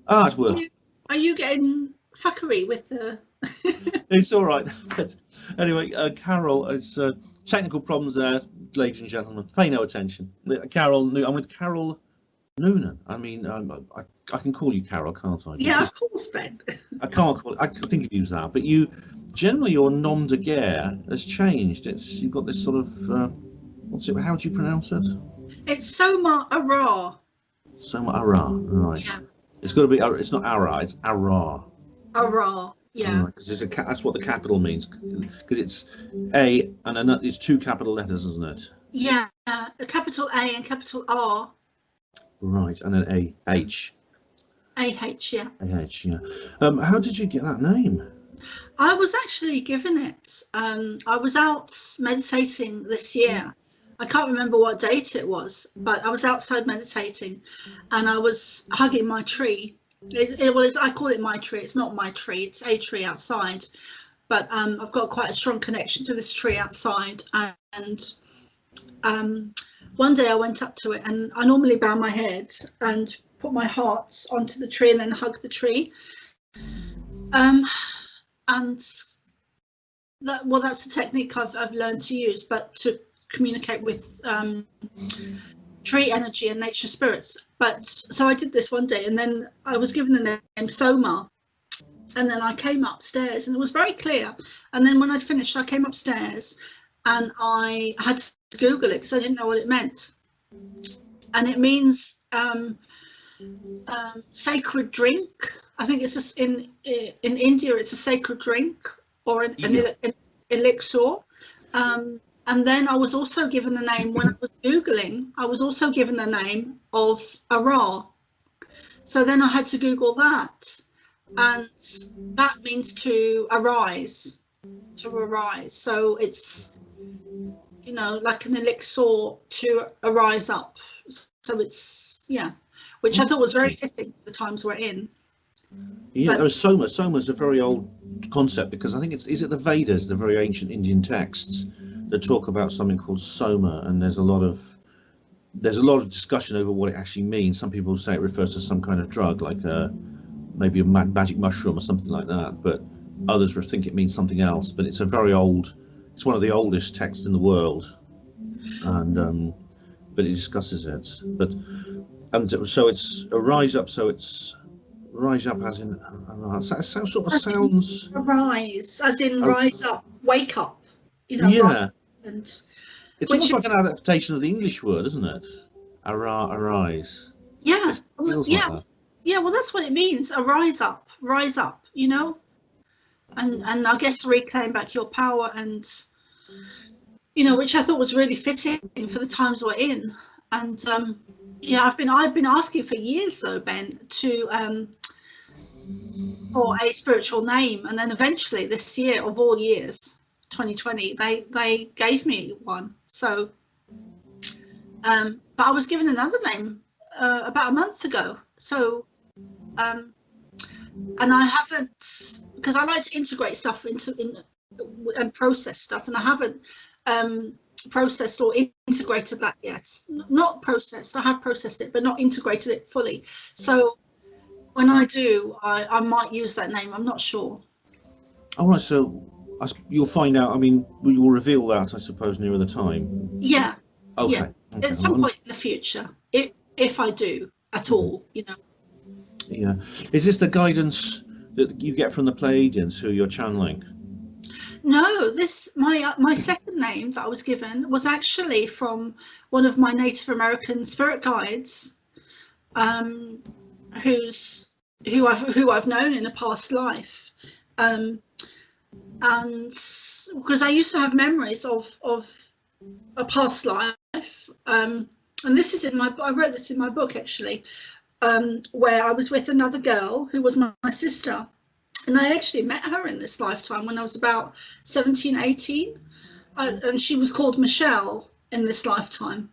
Ah, it's worse. Are you getting fuckery with the... It's all right. But anyway, Carol, it's technical problems there, ladies and gentlemen. Pay no attention. Carol, I'm with Carol Noonan. I mean, I can call you Carol, can't I? Yeah, of course, Ben. I can't call it. I think of you as that, but you generally your nom de guerre has changed. You've got this sort of what's it? How do you pronounce it? It's SomaARah. SomaARah, right? Yeah. It's got to be. It's not ARah. It's ARah. ARah. Yeah. Because that's what the capital means. Because it's A and it's two capital letters, isn't it? Yeah, a capital A and capital R. Right, and an A-H. A-H, yeah. A-H, yeah. How did you get that name? I was actually given it. I was out meditating this year. I can't remember what date it was, but I was outside meditating and I was hugging my tree. I call it my tree. It's not my tree. It's a tree outside. But I've got quite a strong connection to this tree outside. And one day I went up to it, and I normally bow my head and put my heart onto the tree and then hug the tree. And that's the technique I've learned to use, but to communicate with tree energy and nature spirits. But so I did this one day, and then I was given the name Soma, and then I came upstairs and it was very clear. And then when I'd finished, I came upstairs and I had to Google it because I didn't know what it meant. And it means sacred drink. I think it's in India it's a sacred drink or an elixir. And then I was also given the name, when I was Googling, I was also given the name of Arah. So then I had to Google that. And that means to arise, So it's, you know, like an elixir to arise up. So it's, yeah, which I thought was very fitting for the times we're in. Yeah, but Soma. Soma's a very old concept, because I think is it the Vedas, the very ancient Indian texts, that talk about something called Soma, and there's a lot of discussion over what it actually means. Some people say it refers to some kind of drug, like maybe a magic mushroom or something like that, but others think it means something else. But it's it's one of the oldest texts in the world, and but it discusses it. So it's arise up. So it's rise up as in sort of sounds. Arise as in rise up, wake up. You know, yeah, and it's almost like an adaptation of the English word, isn't it? Arise. Yeah, yeah, like yeah. Well, that's what it means. Rise up. You know, and I guess reclaim back your power, and you know, which I thought was really fitting for the times we're in. And yeah, I've been asking for years though, Ben, for a spiritual name, and then eventually this year, of all years, 2020, they gave me one. So but I was given another name about a month ago. So and I haven't, because I like to integrate stuff and process stuff, and I haven't processed or integrated that yet. Not processed, I have processed it, but not integrated it fully. So when I do, I might use that name. I'm not sure. All right, so you'll find out. I mean, you will reveal that, I suppose, nearer the time. Yeah. Okay. Yeah. Okay. At some point in the future, if I do at all, you know. Yeah. Is this the guidance that you get from the Pleiadians who you're channeling? No, my second name that I was given was actually from one of my Native American spirit guides, who I've known in a past life, and because I used to have memories of a past life, and this is I wrote this in my book actually, where I was with another girl who was my sister. And I actually met her in this lifetime when I was about 17, 18. And she was called Michelle in this lifetime.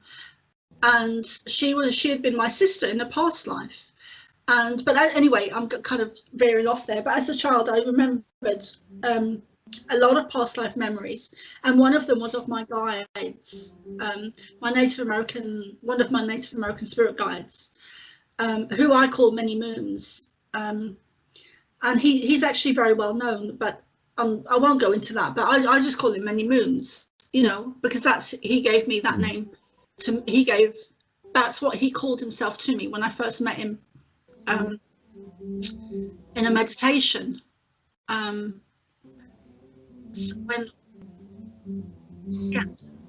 And she had been my sister in a past life. But anyway, I'm kind of veering off there. But as a child, I remembered a lot of past life memories. And one of them was of my guides, one of my Native American spirit guides, who I call Many Moons. and he's actually very well known, but I won't go into that. But I just call him Many Moons, you know, because he gave me that name. That's what he called himself to me when I first met him in a meditation.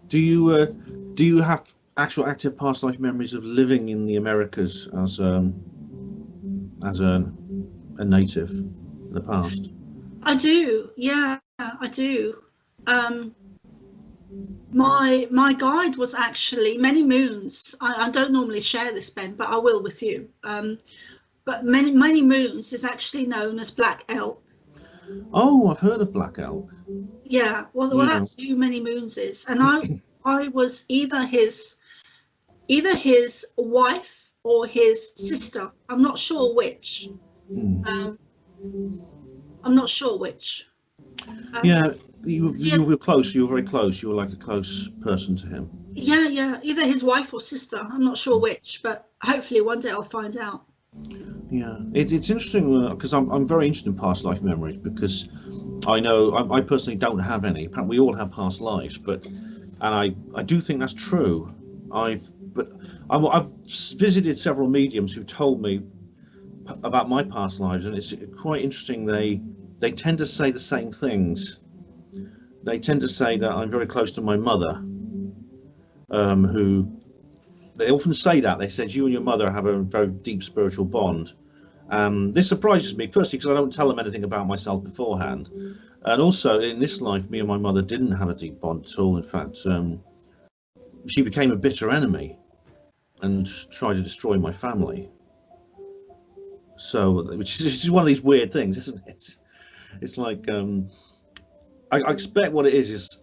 Do you have actual active past life memories of living in the Americas as a native in the past? I do, yeah, I do. My guide was actually Many Moons. I don't normally share this, Ben, but I will with you. But Many Moons is actually known as Black Elk. Oh, I've heard of Black Elk. Yeah, well, that's who Many Moons is, and I was either his wife or his sister. I'm not sure which. I'm not sure which. Yeah, you were close. You were very close. You were like a close person to him. Yeah, either his wife or sister. I'm not sure which, but hopefully one day I'll find out. Yeah, it's interesting because I'm very interested in past life memories, because I know I personally don't have any. We all have past lives, and I do think that's true. I've visited several mediums who've told me about my past lives, and it's quite interesting. They tend to say the same things. They tend to say that I'm very close to my mother, who they often say that. They said you and your mother have a very deep spiritual bond. This surprises me, firstly because I don't tell them anything about myself beforehand, and also in this life me and my mother didn't have a deep bond at all. In fact, she became a bitter enemy and tried to destroy my family. So, which is one of these weird things, isn't it? It's like I expect what it is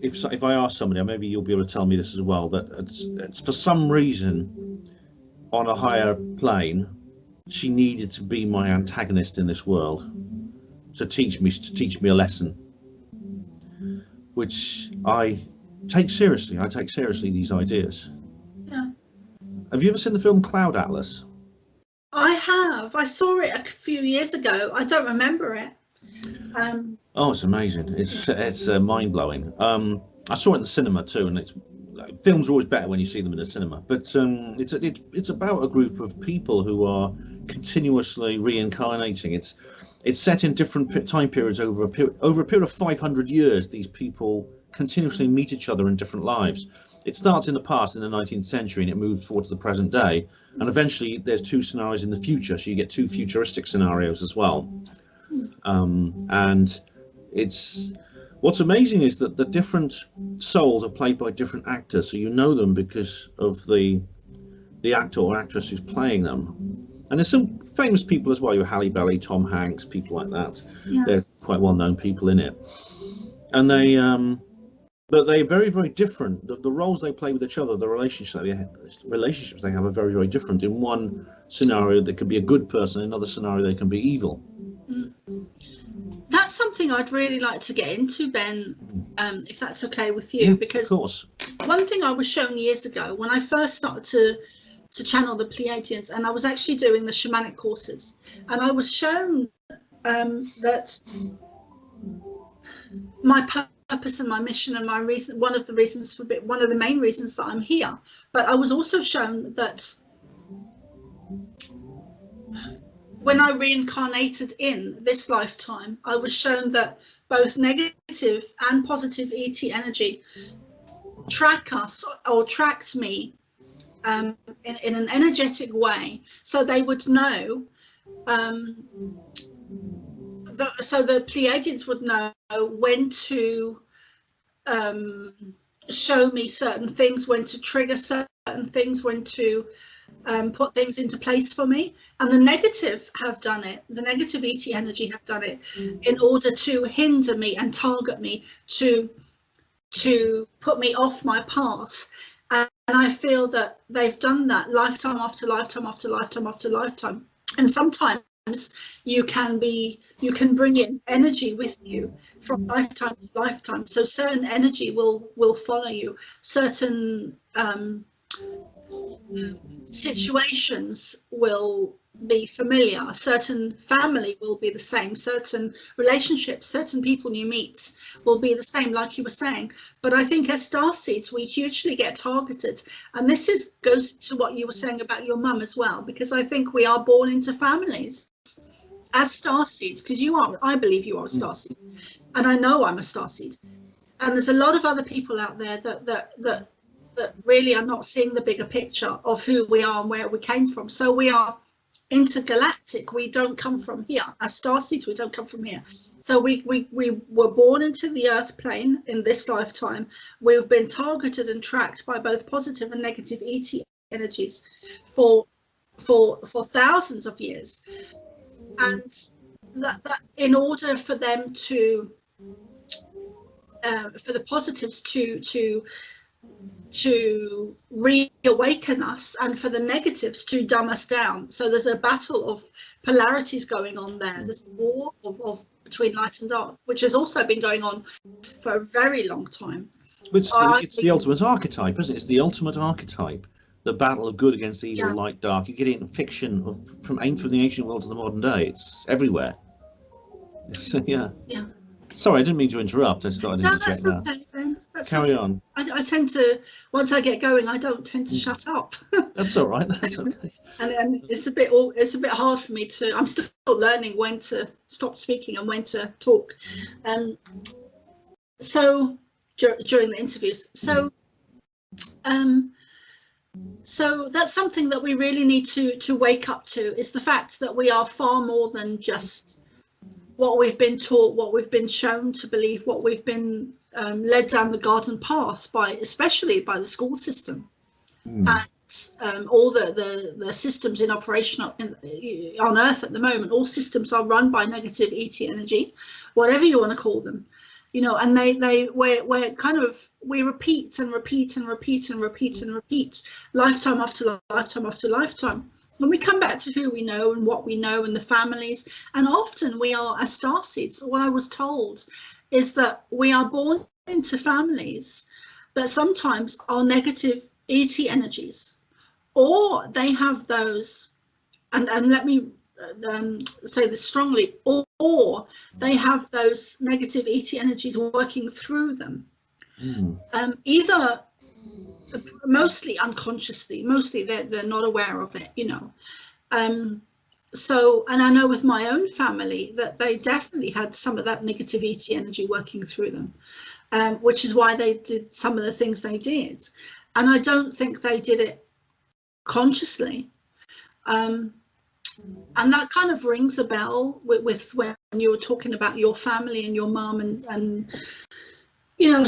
if I ask somebody, maybe you'll be able to tell me this as well, that it's for some reason on a higher plane she needed to be my antagonist in this world to teach me a lesson, which I take seriously. I take seriously these ideas. Yeah. Have you ever seen the film Cloud Atlas? I have. I saw it a few years ago. I don't remember it. Oh, it's amazing. It's mind-blowing. I saw it in the cinema too, and films are always better when you see them in the cinema. But it's about a group of people who are continuously reincarnating. It's set in different time periods over a period of 500 years. These people continuously meet each other in different lives. It starts in the past, in the 19th century, and it moves forward to the present day. And eventually, there's two scenarios in the future, so you get two futuristic scenarios as well. And what's amazing is that the different souls are played by different actors, so you know them because of the actor or actress who's playing them. And there's some famous people as well. You Halle Berry, Tom Hanks, people like that. Yeah. They're quite well-known people in it, and but they're very, very different. The roles they play with each other, the relationships they have are very, very different. In one scenario, they can be a good person. In another scenario, they can be evil. That's something I'd really like to get into, Ben, if that's okay with you. Yeah, because of course. One thing I was shown years ago when I first started to channel the Pleiadians, and I was actually doing the shamanic courses, and I was shown that my purpose and my mission and my reason, one of the main reasons that I'm here, but I was also shown that when I reincarnated in this lifetime, I was shown that both negative and positive ET energy tracked me in an energetic way, so they would know. So the Pleiadians would know when to show me certain things, when to trigger certain things, when to put things into place for me. And the negative have done it. The negative ET energy have done it in order to hinder me and target me, to put me off my path. And I feel that they've done that lifetime after lifetime after lifetime after lifetime. And sometimes you can bring in energy with you from lifetime to lifetime. So certain energy will follow you. Certain situations will be familiar. A certain family will be the same. Certain relationships, certain people you meet will be the same, like you were saying. But I think as starseeds, we hugely get targeted. And this goes to what you were saying about your mum as well, because I think we are born into families as starseeds, because I believe you are a starseed, and I know I'm a starseed. And there's a lot of other people out there that really are not seeing the bigger picture of who we are and where we came from. So we are intergalactic. We don't come from here. As starseeds, we don't come from here. So we were born into the Earth plane in this lifetime. We've been targeted and tracked by both positive and negative ET energies for thousands of years. And that in order for them to for the positives to reawaken us, and for the negatives to dumb us down. So there's a battle of polarities going on there. There's a war of between light and dark, which has also been going on for a very long time. It's the ultimate archetype, isn't it? It's the ultimate archetype. The battle of good against evil, yeah. light, dark. You get it in fiction from the ancient world to the modern day. It's everywhere. So, yeah. Yeah. Sorry, I didn't mean to interrupt. I started to interject now. Okay, Ben. That's Carry okay. on. I tend to, once I get going, I don't tend to shut up. That's all right. That's okay. And it's a bit hard for me to. I'm still learning when to stop speaking and when to talk. So during the interviews. So that's something that we really need to wake up to, is the fact that we are far more than just what we've been taught, what we've been shown to believe, what we've been led down the garden path especially by the school system, and all the systems in operation on Earth at the moment. All systems are run by negative ET energy, whatever you want to call them. And we repeat and repeat and repeat and repeat and repeat, lifetime after lifetime after lifetime. When we come back to who we know and what we know and the families, and often we are as starseeds. What I was told is that we are born into families that sometimes are negative ET energies, or they have those, and let me say this strongly, or they have those negative ET energies working through them, either mostly unconsciously, mostly they're not aware of it, so, and I know with my own family that they definitely had some of that negative ET energy working through them, which is why they did some of the things they did. And I don't think they did it consciously. And that kind of rings a bell with when you were talking about your family and your mum and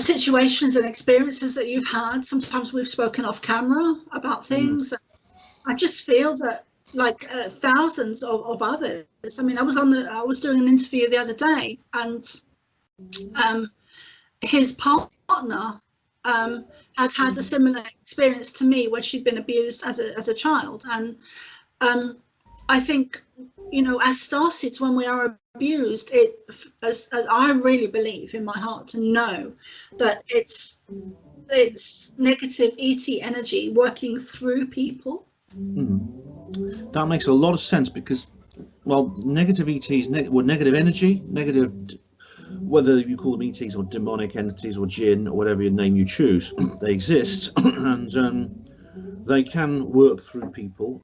situations and experiences that you've had. Sometimes we've spoken off camera about things. I just feel that, like thousands of others. I mean, I was doing an interview the other day, and his partner had a similar experience to me, where she'd been abused as a child. And I think, as starseeds, when we are abused, as I really believe in my heart to know that it's negative ET energy working through people. That makes a lot of sense, because, well, negative ETs, negative energy, negative, whether you call them ETs or demonic entities or jinn or whatever name you choose, they exist, and they can work through people.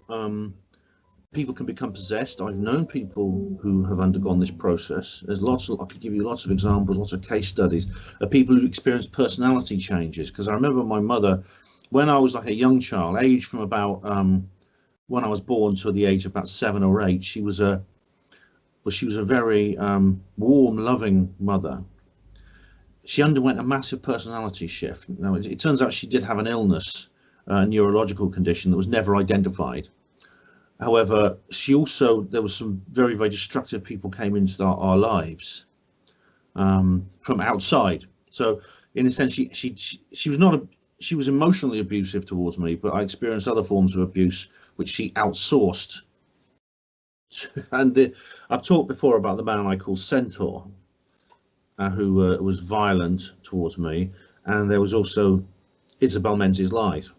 People can become possessed. I've known people who have undergone this process. I could give you lots of examples, lots of case studies of people who experienced personality changes. Because I remember my mother, when I was like a young child, aged from about when I was born to the age of about 7 or 8, she was a very warm, loving mother. She underwent a massive personality shift. Now, it turns out she did have an illness, a neurological condition that was never identified. However, there was some very, very destructive people came into our lives from outside. So in a sense, she was emotionally abusive towards me, but I experienced other forms of abuse which she outsourced. And I've talked before about the man I call Centaur, who was violent towards me, and there was also Isabel Menzies Light,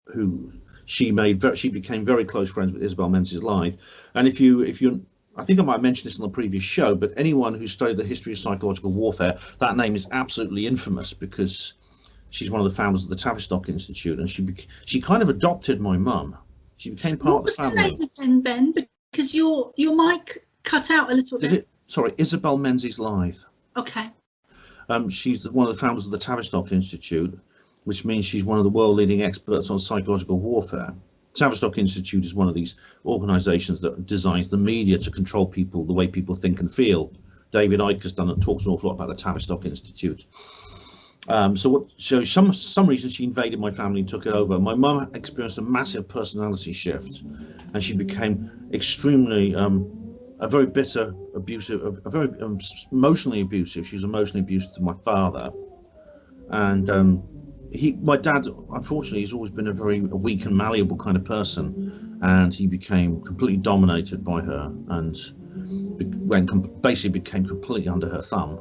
who she became very close friends with Isabel Menzies Lythe. And if you I think I might mention this on the previous show, but anyone who studied the history of psychological warfare, that name is absolutely infamous, because she's one of the founders of the Tavistock Institute, and she kind of adopted my mum. She became part of the family. What was the name again, Ben? Because your mic cut out a little bit. Sorry, Isabel Menzies Lythe. Okay. She's one of the founders of the Tavistock Institute, which means she's one of the world-leading experts on psychological warfare. Tavistock Institute is one of these organisations that designs the media to control people, the way people think and feel. David Icke has talks an awful lot about the Tavistock Institute. So some reason she invaded my family and took it over. My mum experienced a massive personality shift, and she became extremely a very bitter, abusive, a very emotionally abusive. She was emotionally abusive to my father, and my dad, unfortunately, has always been a very weak and malleable kind of person, and he became completely dominated by her, and basically became completely under her thumb.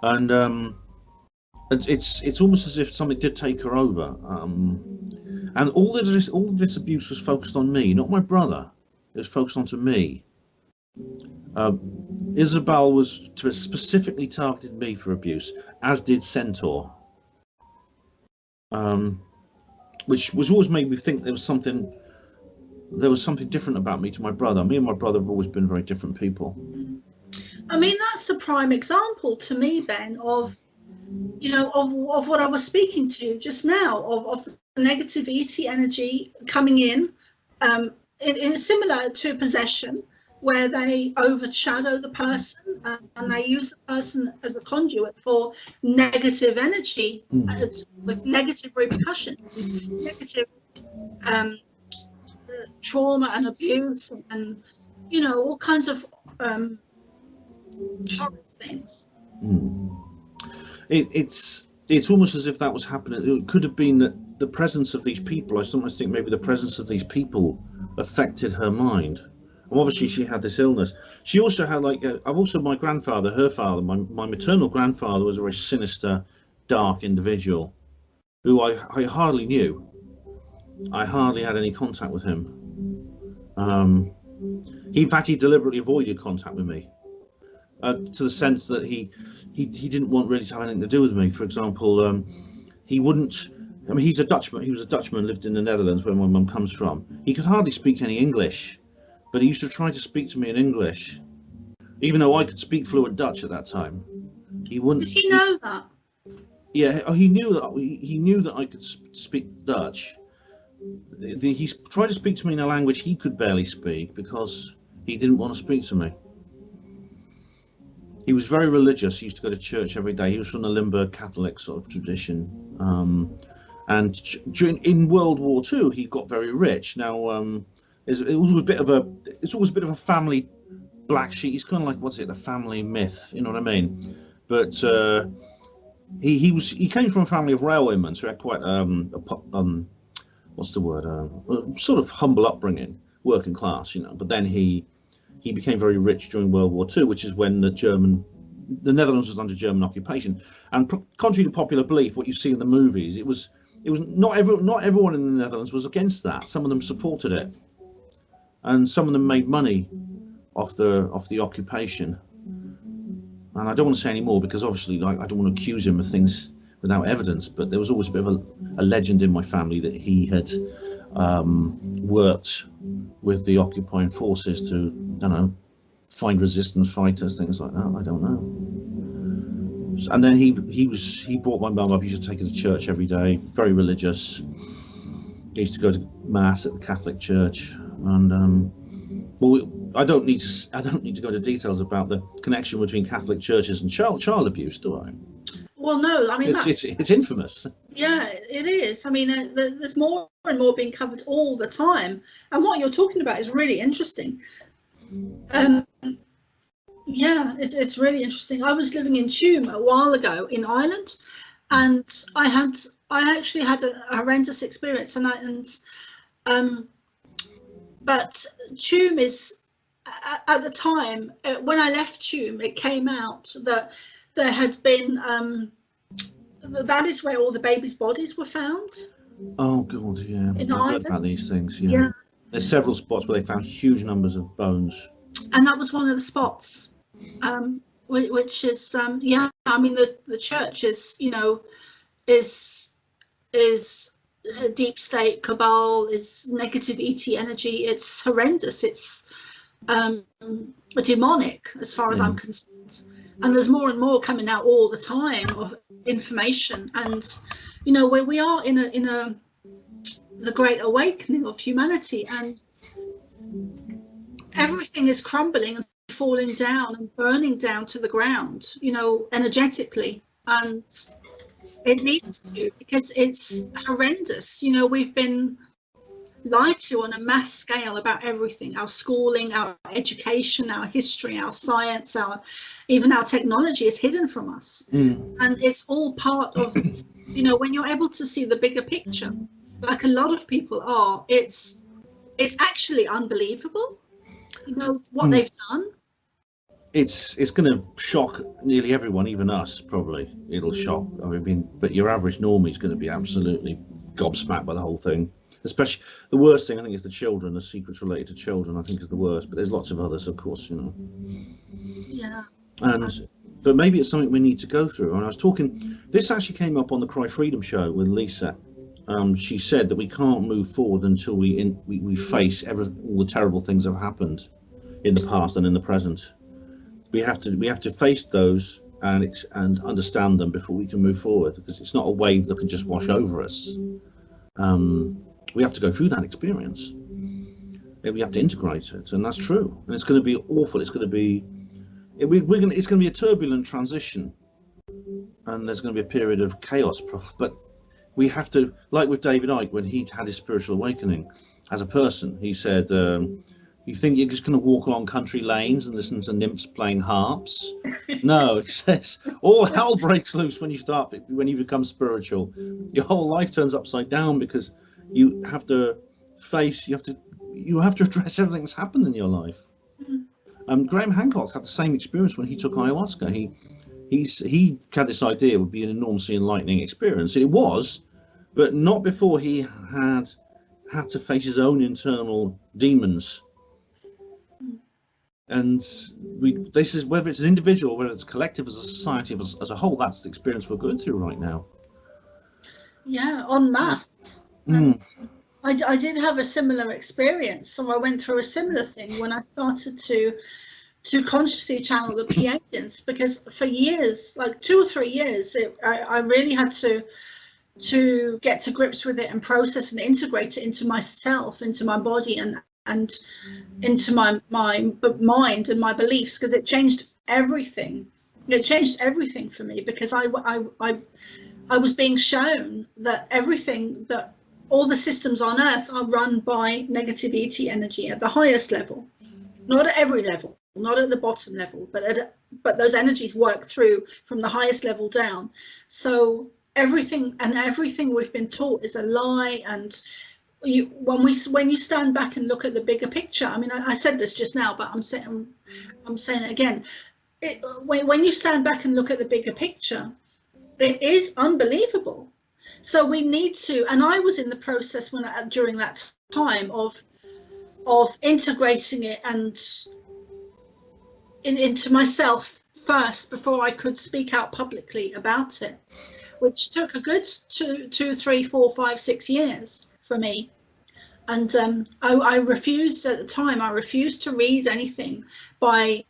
And it's almost as if something did take her over, and all of this abuse was focused on me, not my brother. It was focused onto me. Isabel was specifically targeted me for abuse, as did Centaur. Which was always made me think there was something different about me to my brother. Me and my brother have always been very different people. I mean, that's a prime example to me, Ben, of what I was speaking to just now, of the negativity energy coming in similar to possession, where they overshadow the person and they use the person as a conduit for negative energy with negative repercussions, negative trauma and abuse, and all kinds of horrible things. It's almost as if that was happening. It could have been that the presence of these people, I sometimes think maybe the presence of these people affected her mind. And obviously she had this illness. She also had my grandfather, her father, my maternal grandfather was a very sinister, dark individual who I hardly knew. I hardly had any contact with him. In fact, he deliberately avoided contact with me, to the sense that he didn't want really to have anything to do with me. For example, he wouldn't. I mean, he's a Dutchman. He was a Dutchman, lived in the Netherlands, where my mum comes from. He could hardly speak any English, but he used to try to speak to me in English, even though I could speak fluent Dutch at that time. He wouldn't. Did he know that? Yeah, he knew that. He knew that I could speak Dutch. He tried to speak to me in a language he could barely speak because he didn't want to speak to me. He was very religious. He used to go to church every day. He was from the Limburg Catholic sort of tradition. And in World War II, he got very rich. Now, it's always a bit of a family black sheep. He's kind of like, a family myth, you know what I mean? But he came from a family of railwaymen, so he had quite sort of humble upbringing, working class, But then he became very rich during World War II, which is when the Netherlands was under German occupation. And contrary to popular belief, what you see in the movies, it was not everyone in the Netherlands was against that. Some of them supported it, and some of them made money off the occupation. And I don't want to say any more because obviously, I don't want to accuse him of things without evidence. But there was always a bit of a legend in my family that he had worked with the occupying forces to, find resistance fighters, things like that. I don't know. And then he brought my mum up. He used to take her to church every day. Very religious. He used to go to mass at the Catholic Church, and I don't need to go into details about the connection between Catholic churches and child abuse, do I? Well, no. I mean, it's infamous. Yeah, it is. I mean, there's more and more being covered all the time, and what you're talking about is really interesting. Yeah, it's really interesting. I was living in Tuam a while ago in Ireland, and I actually had a horrendous experience, but Tuam is, at the time when I left Tuam, it came out that there had been that is where all the babies' bodies were found. Oh God, yeah. In I've heard about these things. Yeah. There's several spots where they found huge numbers of bones. And that was one of the spots, which is yeah. I mean, the church is, you know, is a deep state cabal, is negative ET energy. It's horrendous. It's demonic as far as I'm concerned. And there's more and more coming out all the time of information. And you know, where we are in the great awakening of humanity, and everything is crumbling and falling down and burning down to the ground, you know, energetically. And it needs to, because it's horrendous. You know, we've been lied to on a mass scale about everything: our schooling, our education, our history, our science, even our technology is hidden from us. And it's all part of, you know, when you're able to see the bigger picture, like a lot of people are, it's actually unbelievable, you know, what they've done. It's going to shock nearly everyone, even us. Probably it'll shock. I mean, but your average normie is going to be absolutely gobsmacked by the whole thing. Especially the worst thing, I think, is the children. The secrets related to children, I think, is the worst. But there's lots of others, of course, you know. Yeah. But maybe it's something we need to go through. And I was talking. This actually came up on the Cry Freedom show with Lisa. She said that we can't move forward until we face all the terrible things that have happened in the past and in the present. We have to face those and understand them before we can move forward, because it's not a wave that can just wash over us. We have to go through that experience. We have to integrate it, and that's true. And it's going to be awful. It's going to be it's going to be a turbulent transition, and there's going to be a period of chaos. But we have to, like with David Icke, when he had his spiritual awakening as a person, he said, you think you're just going to walk along country lanes and listen to nymphs playing harps? No, he says, all hell breaks loose when you become spiritual. Your whole life turns upside down, because you have to address everything that's happened in your life. Graham Hancock had the same experience when he took ayahuasca. He had this idea it would be an enormously enlightening experience. It was, but not before he had to face his own internal demons. And this is, whether it's an individual, whether it's collective, as a society, as a whole, that's the experience we're going through right now. Yeah, en masse. I did have a similar experience. So I went through a similar thing when I started to consciously channel the Pleiadians, because for years, like 2 or 3 years, I really had to get to grips with it and process and integrate it into myself, into my body, and into my mind and my beliefs, because it changed everything. It changed everything for me, because I was being shown that everything, that all the systems on Earth are run by negative ET energy at the highest level, not at every level, not at the bottom level, but those energies work through from the highest level down. So everything we've been taught is a lie. And when you stand back and look at the bigger picture, I mean, I said this just now, but I'm saying it again. When you stand back and look at the bigger picture, it is unbelievable. So we need to, and I was in the process during that time of integrating it and into myself first before I could speak out publicly about it, which took a good 2, 3, 4, 5, 6 years for me. And I refused at the time. I refused to read anything by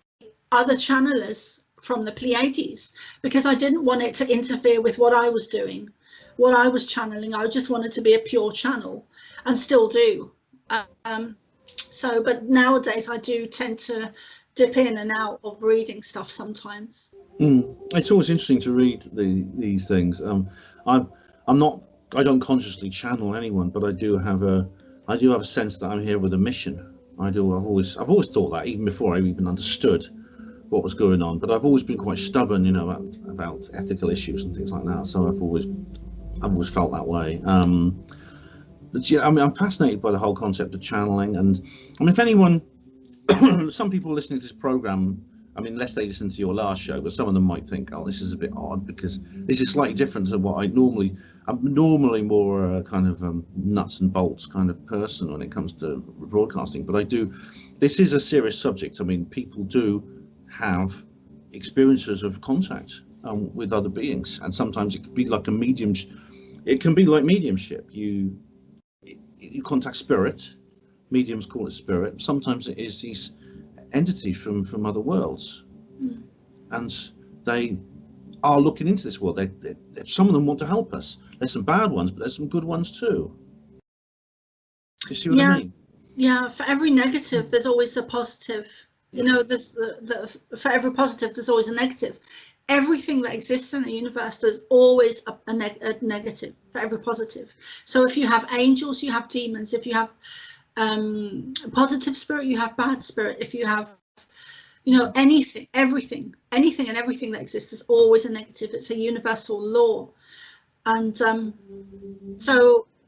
other channelers from the Pleiades, because I didn't want it to interfere with what I was doing, what I was channeling. I just wanted to be a pure channel, and still do. But nowadays I do tend to dip in and out of reading stuff sometimes. It's always interesting to read these things. I don't consciously channel anyone, but I do have a sense that I'm here with a mission. I've always thought that, even before I even understood what was going on. But I've always been quite stubborn, you know, about ethical issues and things like that. So I've always felt that way. But yeah, I mean, I'm fascinated by the whole concept of channeling. And I mean, if anyone, some people listening to this program I mean, unless they listen to your last show, but some of them might think, oh, this is a bit odd because this is slightly different to what I'm normally more kind of nuts and bolts kind of person when it comes to broadcasting. But this is a serious subject. I mean, people do have experiences of contact with other beings, and sometimes it can be like mediumship. You contact spirit. Mediums call it spirit. Sometimes it is these entities from other worlds, and they are looking into this world. Some of them want to help us. There's some bad ones, but there's some good ones too. You see what I mean? Yeah, for every negative there's always a positive. You know, for every positive there's always a negative. Everything that exists in the universe, there's always a negative for every positive. So if you have angels, you have demons. If you have positive spirit, you have bad spirit. If you have, you know, anything and everything that exists is always a negative. It's a universal law. And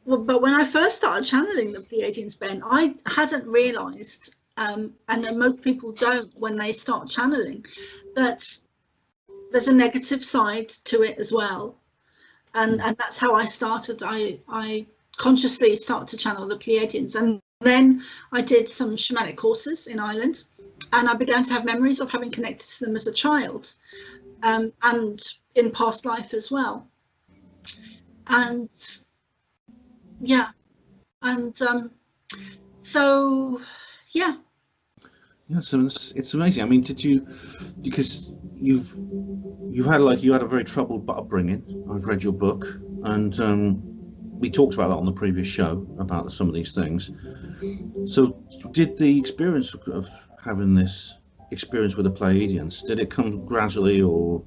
but when I first started channeling the Pleiadians, Ben, I hadn't realized, and most people don't when they start channeling, that there's a negative side to it as well. And that's how I started. I consciously started to channel the Pleiadians, and then I did some shamanic courses in Ireland, and I began to have memories of having connected to them as a child, and in past life as well. And yeah, and so yeah. Yeah, so it's amazing. I mean, because you've had a very troubled upbringing. I've read your book, and we talked about that on the previous show about some of these things. So did the experience of having this experience with the Pleiadians, did it come gradually, or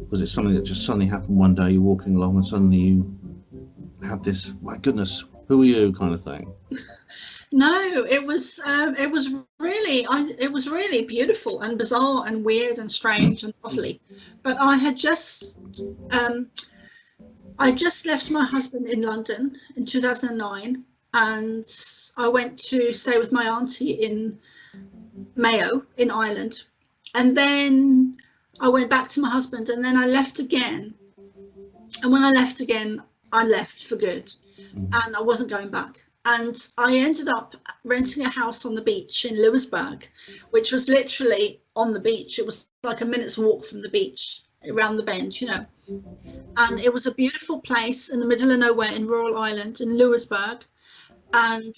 was it something that just suddenly happened one day, you're walking along and suddenly you had this, my goodness, who are you kind of thing? No, it was really beautiful and bizarre and weird and strange and lovely. But I had just left my husband in London in 2009, and I went to stay with my auntie in Mayo in Ireland, and then I went back to my husband, and then I left again. And when I left again, I left for good, and I wasn't going back. And I ended up renting a house on the beach in Lewisburg, which was literally on the beach. It was like a minute's walk from the beach, around the bend, you know. And it was a beautiful place in the middle of nowhere in rural Ireland, in Lewisburg. And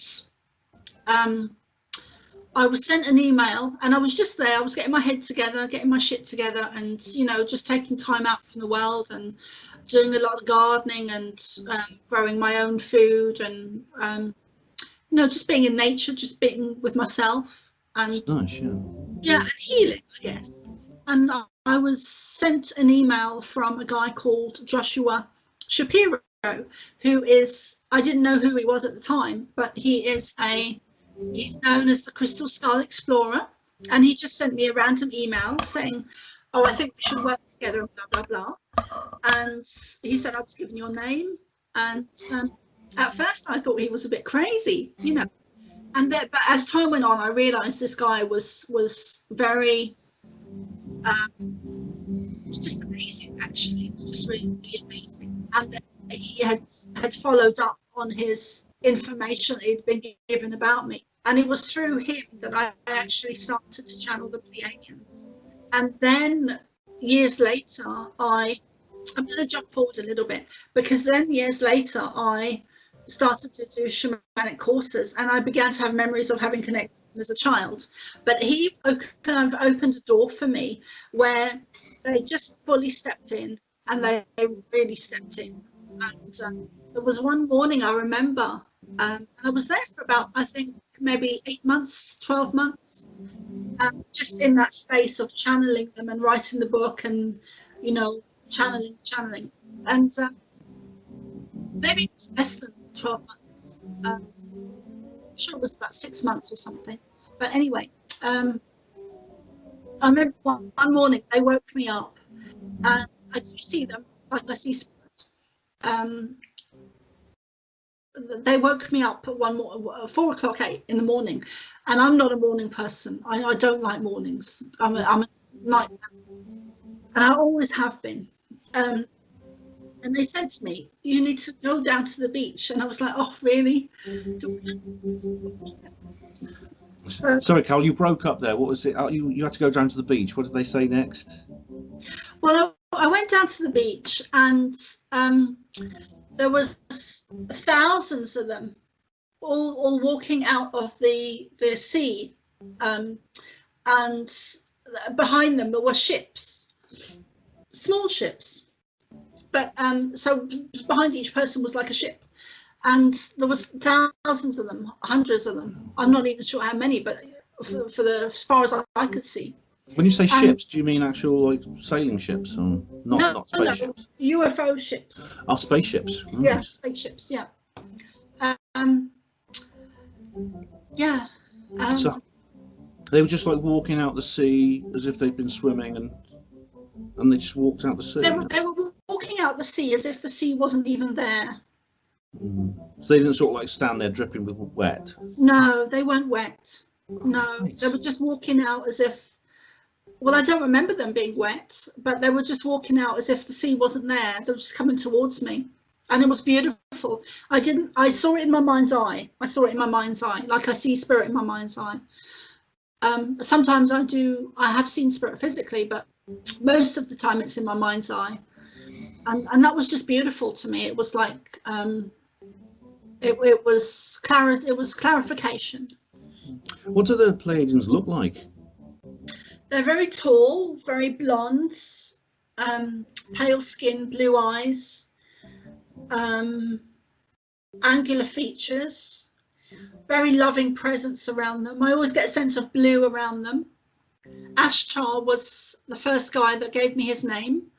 I was sent an email, and I was just there. I was getting my head together, getting my shit together, and, you know, just taking time out from the world and doing a lot of gardening and growing my own food, and you know, just being in nature, just being with myself, and nice, yeah, and healing, I guess. And I was sent an email from a guy called Joshua Shapiro, who is, I didn't know who he was at the time, but he's known as the Crystal Skull Explorer, and he just sent me a random email saying, oh, I think we should work together, and blah blah blah. And he said I was given your name, and at first I thought he was a bit crazy, you know. And then, but as time went on, I realised this guy was very, was just amazing. Actually, it was just really, really amazing. And then he had followed up on his information he'd been given about me, and it was through him that I actually started to channel the Pleiadians. And then years later, I'm going to jump forward a little bit, because then years later I started to do shamanic courses, and I began to have memories of having connected as a child. But he kind of opened a door for me where they just fully stepped in, and they really stepped in. And there was one morning I remember, and I was there for about, I think, maybe 8 months, 12 months, just in that space of channeling them and writing the book, and, you know, channeling. And maybe it was less than 12 months. I'm sure it was about 6 months or something. But anyway, I remember one morning they woke me up, and I do see them like I see spirits. They woke me up at 4 o'clock in the morning, and I'm not a morning person. I don't like mornings. I'm a nightmare, and I always have been. And they said to me, "You need to go down to the beach," and I was like, "Oh, really?" Sorry, Carol, you broke up there. What was it? Oh, you had to go down to the beach. What did they say next? Well, I went down to the beach, and there was thousands of them, all walking out of the sea, and behind them there were ships, small ships, but so behind each person was like a ship, and there was thousands of them, hundreds of them. I'm not even sure how many, but for as far as I could see. When you say ships, do you mean actual like sailing ships, or not spaceships? No, UFO ships. Oh, spaceships. Right. Yeah, spaceships. Yeah. Yeah. So they were just like walking out the sea as if they'd been swimming, and they just walked out the sea. They were walking out the sea as if the sea wasn't even there. So they didn't sort of like stand there dripping with wet. No, they weren't wet. No, Right. they were just walking out as if. Well, I don't remember them being wet, but they were just walking out as if the sea wasn't there. They were just coming towards me, and it was beautiful. I saw it in my mind's eye. I saw it in my mind's eye, like I see spirit in my mind's eye. Sometimes I have seen spirit physically, but most of the time it's in my mind's eye. And that was just beautiful to me. It was like, it was clarification. What do the Pleiadians look like? They're very tall, very blonde, pale skin, blue eyes, angular features, very loving presence around them. I always get a sense of blue around them. Ashtar was the first guy that gave me his name.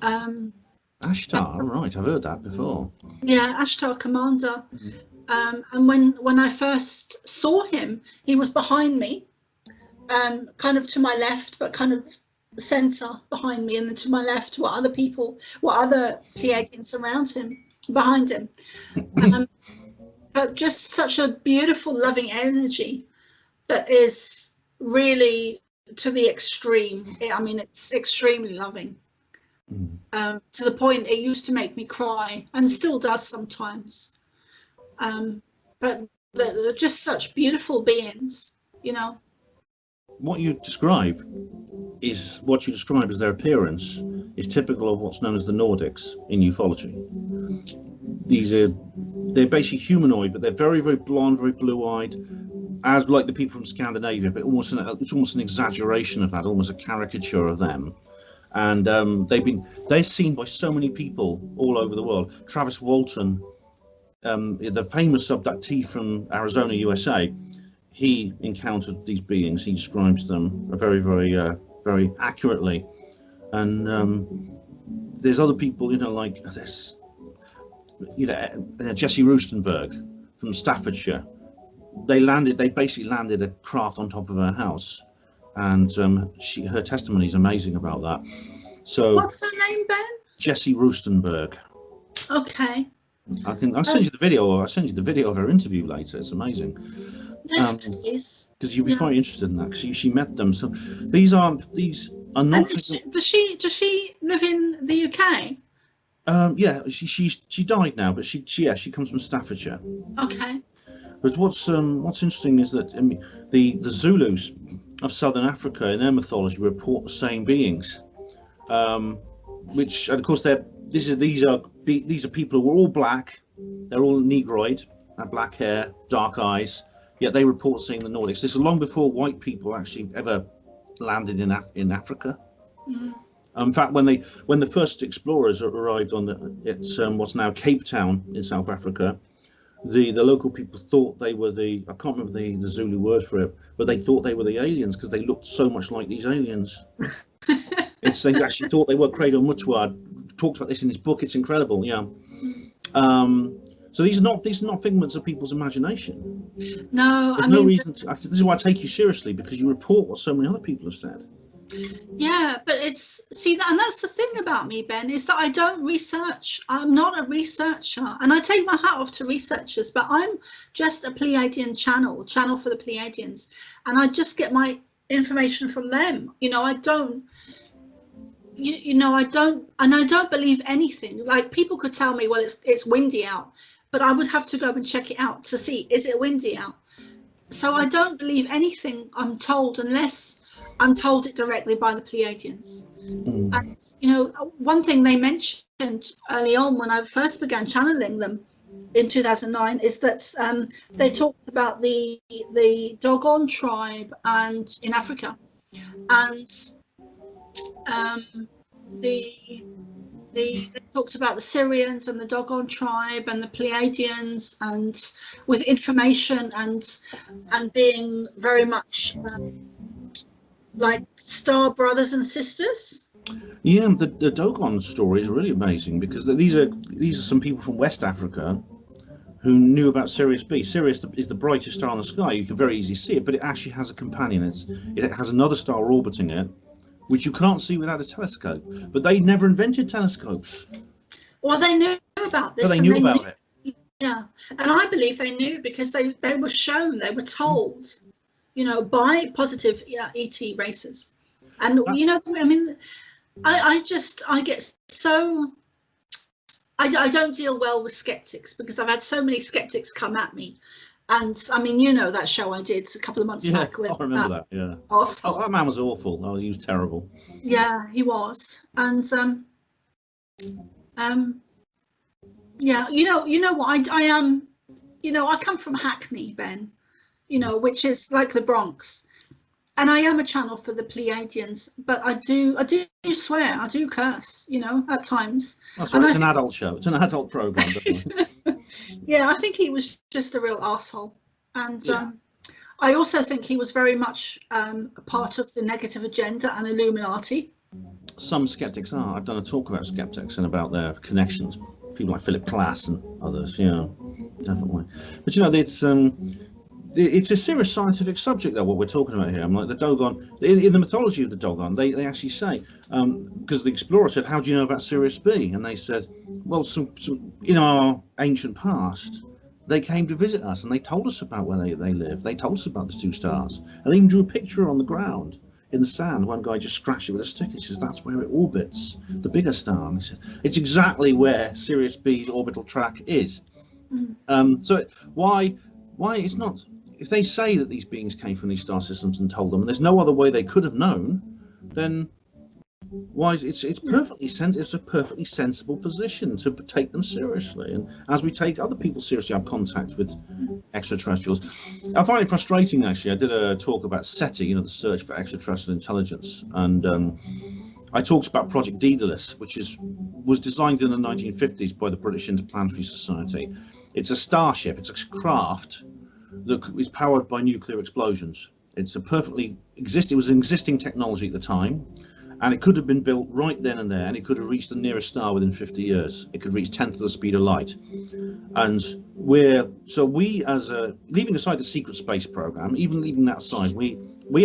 Ashtar, right, I've heard that before. Yeah, Ashtar Commander. And when I first saw him, he was behind me. Kind of to my left, but kind of center behind me, and then to my left were other Pleiadians around him, behind him. But just such a beautiful, loving energy that is really to the extreme. I mean, it's extremely loving. To the point it used to make me cry, and still does sometimes. But they're just such beautiful beings, you know. What you describe as their appearance is typical of what's known as the Nordics in ufology. They're basically humanoid, but they're very, very blonde, very blue-eyed, as like the people from Scandinavia, but it's almost an exaggeration of that, almost a caricature of them. And they're seen by so many people all over the world. Travis Walton, the famous abductee from Arizona, USA, he encountered these beings. He describes them very, very, very accurately. And there's other people, like this, Jessie Rustenberg from Staffordshire. They basically landed a craft on top of her house, and her testimony is amazing about that. So what's her name, Ben? Jessie Rustenberg. Okay. I'll send you the video. I'll send you the video of her interview later. It's amazing. Yes, please. Because you'll be very interested in that. Because she met them. So these are not. Does she live in the UK? Yeah, she died now, but she comes from Staffordshire. Okay. But what's interesting is that the Zulus of Southern Africa in their mythology report the same beings, which, and of course, these are people who are all black. They're all negroid, have black hair, dark eyes. Yet they report seeing the Nordics. This is long before white people actually ever landed in Africa. In fact, when the first explorers arrived on what's now Cape Town in South Africa, the local people thought they were I can't remember the Zulu word for it, but they thought they were the aliens because they looked so much like these aliens. They actually thought they were Credo Mutwa. Talked about this in his book. It's incredible. Yeah. So these are not figments of people's imagination. No, there's no reason to. This is why I take you seriously, because you report what so many other people have said. Yeah, but and that's the thing about me, Ben, is that I don't research. I'm not a researcher, and I take my hat off to researchers, but I'm just a Pleiadian channel for the Pleiadians, and I just get my information from them. I don't. I don't, and I don't believe anything. Like, people could tell me, well, it's windy out, but I would have to go and check it out to see, is it windy out? So I don't believe anything I'm told unless I'm told it directly by the Pleiadians. And one thing they mentioned early on when I first began channeling them in 2009 is that they talked about the Dogon tribe and in Africa, and they talked about the Syrians and the Dogon tribe and the Pleiadians, and with information and being very much like star brothers and sisters. Yeah, the Dogon story is really amazing, because these are some people from West Africa who knew about Sirius B. Sirius is the brightest star in the sky. You can very easily see it, but it actually has a companion. It has another star orbiting it, which you can't see without a telescope. But they never invented telescopes. Well, they knew about this. But they knew about it. Yeah, and I believe they knew because they were shown, they were told, by positive ET races. And I get so, I don't deal well with skeptics, because I've had so many skeptics come at me. And that show I did a couple of months back with, I remember that. Yeah. Arsehole. Oh, that man was awful. Oh, he was terrible. Yeah, he was. And yeah, you know what, I am, I come from Hackney, Ben, which is like the Bronx, and I am a channel for the Pleiadians, but I do swear, I do curse, at times. That's right. It's an adult show. It's an adult program. Yeah, I think he was just a real arsehole. And I also think he was very much a part of the negative agenda and Illuminati. Some skeptics are. I've done a talk about skeptics and about their connections. People like Philip Klass and others, definitely. But it's a serious scientific subject, though, what we're talking about here. Like the Dogon, in the mythology of the Dogon, they actually say, because the explorer said, how do you know about Sirius B? And they said, well, some in our ancient past, they came to visit us and they told us about where they live. They told us about the two stars, and they even drew a picture on the ground in the sand. One guy just scratched it with a stick. He says, that's where it orbits, the bigger star. And he said, it's exactly where Sirius B's orbital track is. So why it's not, if they say that these beings came from these star systems and told them, and there's no other way they could have known, then why it's a perfectly sensible position to take them seriously. And as we take other people seriously, have contact with extraterrestrials. I find it frustrating, actually. I did a talk about SETI, the search for extraterrestrial intelligence, and I talked about Project Daedalus, which was designed in the 1950s by the British Interplanetary Society. It's a starship, it's a craft that is powered by nuclear explosions. It was an existing technology at the time, and it could have been built right then and there, and it could have reached the nearest star within 50 years. It could reach 1/10 of the speed of light. And we as leaving aside the secret space program, even leaving that aside, we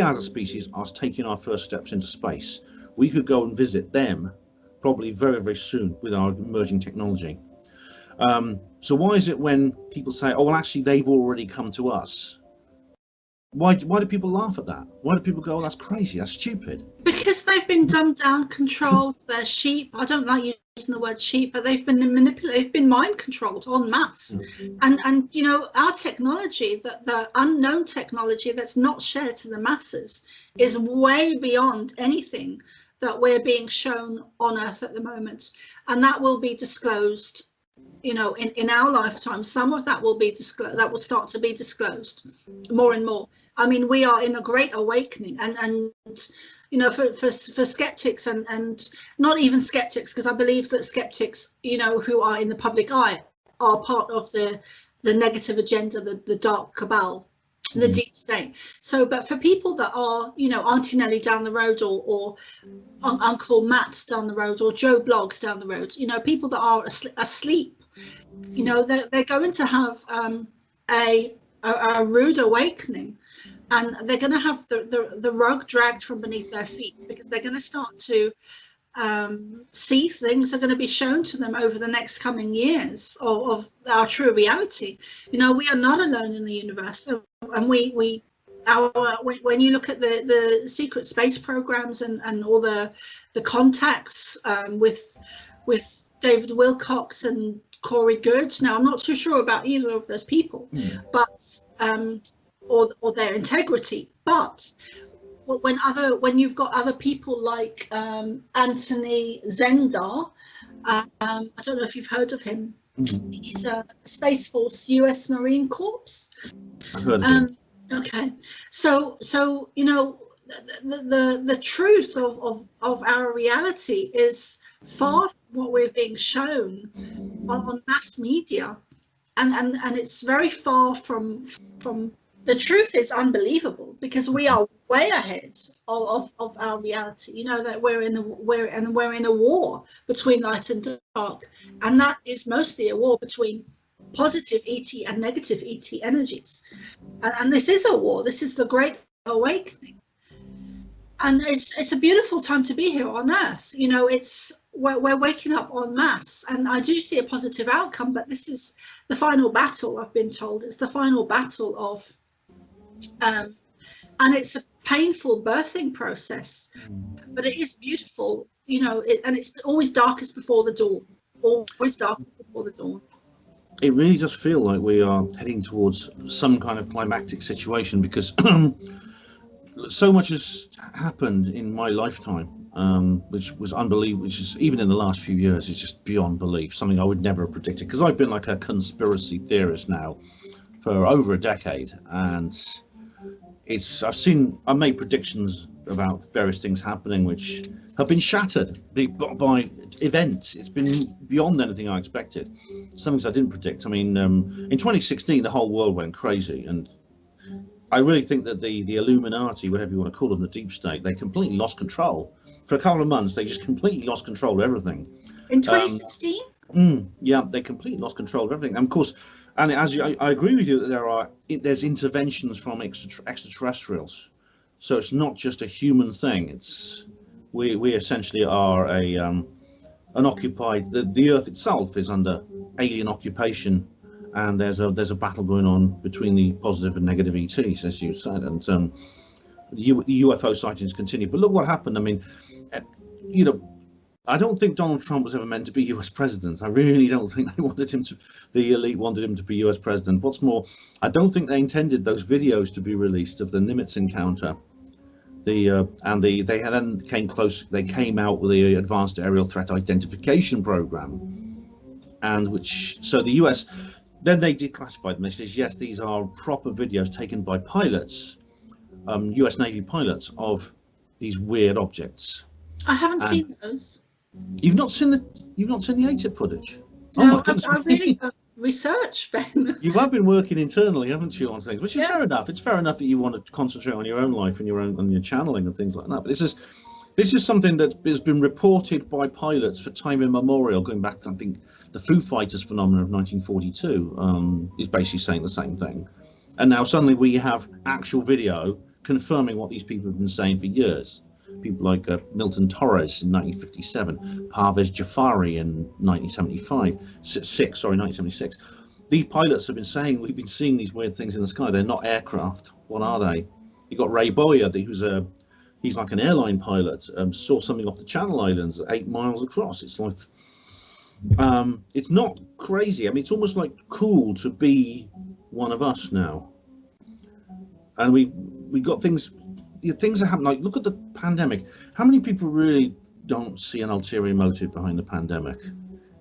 as a species are taking our first steps into space. We could go and visit them probably very, very soon with our emerging technology. So why is it when people say, oh, well, actually, they've already come to us? Why do people laugh at that? Why do people go, oh, that's crazy, that's stupid? Because they've been dumbed down, controlled. They're sheep. I don't like using the word sheep, but they've been manipulated, they've been mind controlled en masse. And our technology, the unknown technology that's not shared to the masses, is way beyond anything that we're being shown on Earth at the moment. And that will be disclosed, in our lifetime. Some of that will be disclosed, that will start to be disclosed more and more. I mean, we are in a great awakening, and for skeptics and not even skeptics, because I believe that skeptics, who are in the public eye, are part of the negative agenda, the dark cabal, the deep state. So, but for people that are, Auntie Nellie down the road, or Uncle Matt down the road, or Joe Bloggs down the road, people that are asleep, they're going to have a rude awakening, and they're going to have the rug dragged from beneath their feet, because they're going to start to see things that are going to be shown to them over the next coming years of our true reality. We are not alone in the universe, and we when you look at the secret space programs and all the contacts with David Wilcox and Corey Goode. Now, I'm not too sure about either of those people, but or their integrity. But when you've got other people like Anthony Zendar, I don't know if you've heard of him. He's a Space Force US Marine Corps. I've heard of him. Okay, so you know, the truth of our reality is far from what we're being shown on mass media, and it's very far from the truth. Is unbelievable, because we are way ahead of our reality. You know that we're in a war between light and dark, and that is mostly a war between positive ET and negative ET energies, and this is a war. This is the Great Awakening, and it's a beautiful time to be here on Earth. You know, we're waking up en masse, and I do see a positive outcome. But this is the final battle. I've been told it's the final battle of, and it's a painful birthing process, but it is beautiful. You know, and it's always darkest before the dawn. Always darkest before the dawn. It really does feel like we are heading towards some kind of climactic situation, because so much has happened in my lifetime, which was unbelievable, which is, even in the last few years, is just beyond belief, something I would never have predicted, because I've been like a conspiracy theorist now for over a decade, and I've made predictions about various things happening which have been shattered by events. It's been beyond anything I expected. Some things I didn't predict. I mean, in 2016, the whole world went crazy, and I really think that the Illuminati, whatever you want to call them, the deep state, they completely lost control. For a couple of months, they just completely lost control of everything. In 2016? Yeah, they completely lost control of everything. And of course, and I agree with you that there's interventions from extraterrestrials. So it's not just a human thing. It's we essentially are an occupied. The Earth itself is under alien occupation, and there's a battle going on between the positive and negative ETs, as you said, and the UFO sightings continue. But look what happened. I mean, you know, I don't think Donald Trump was ever meant to be US president. I really don't think the elite wanted him to be US president. What's more, I don't think they intended those videos to be released of the Nimitz encounter. They then came out with the Advanced Aerial Threat Identification Program, and so the US, then they declassified them. They said, yes, these are proper videos taken by pilots, US Navy pilots, of these weird objects. I haven't seen those. You've not seen the ATIP footage? No, oh my goodness. I really research, Ben. You have been working internally, haven't you, on things, which is fair enough. It's fair enough that you want to concentrate on your own life and on your channeling and things like that. But this is something that has been reported by pilots for time immemorial, going back to, I think, the Foo Fighters phenomenon of 1942 is basically saying the same thing. And now suddenly we have actual video confirming what these people have been saying for years. People like Milton Torres in 1957, Parvez Jafari in 1976. These pilots have been saying, we've been seeing these weird things in the sky. They're not aircraft. What are they? You got Ray Boyer, he's like an airline pilot. Saw something off the Channel Islands 8 miles across. It's like, it's not crazy. I mean, it's almost like cool to be one of us now. And we got things. Things are happening. Like, look at the pandemic. How many people really don't see an ulterior motive behind the pandemic?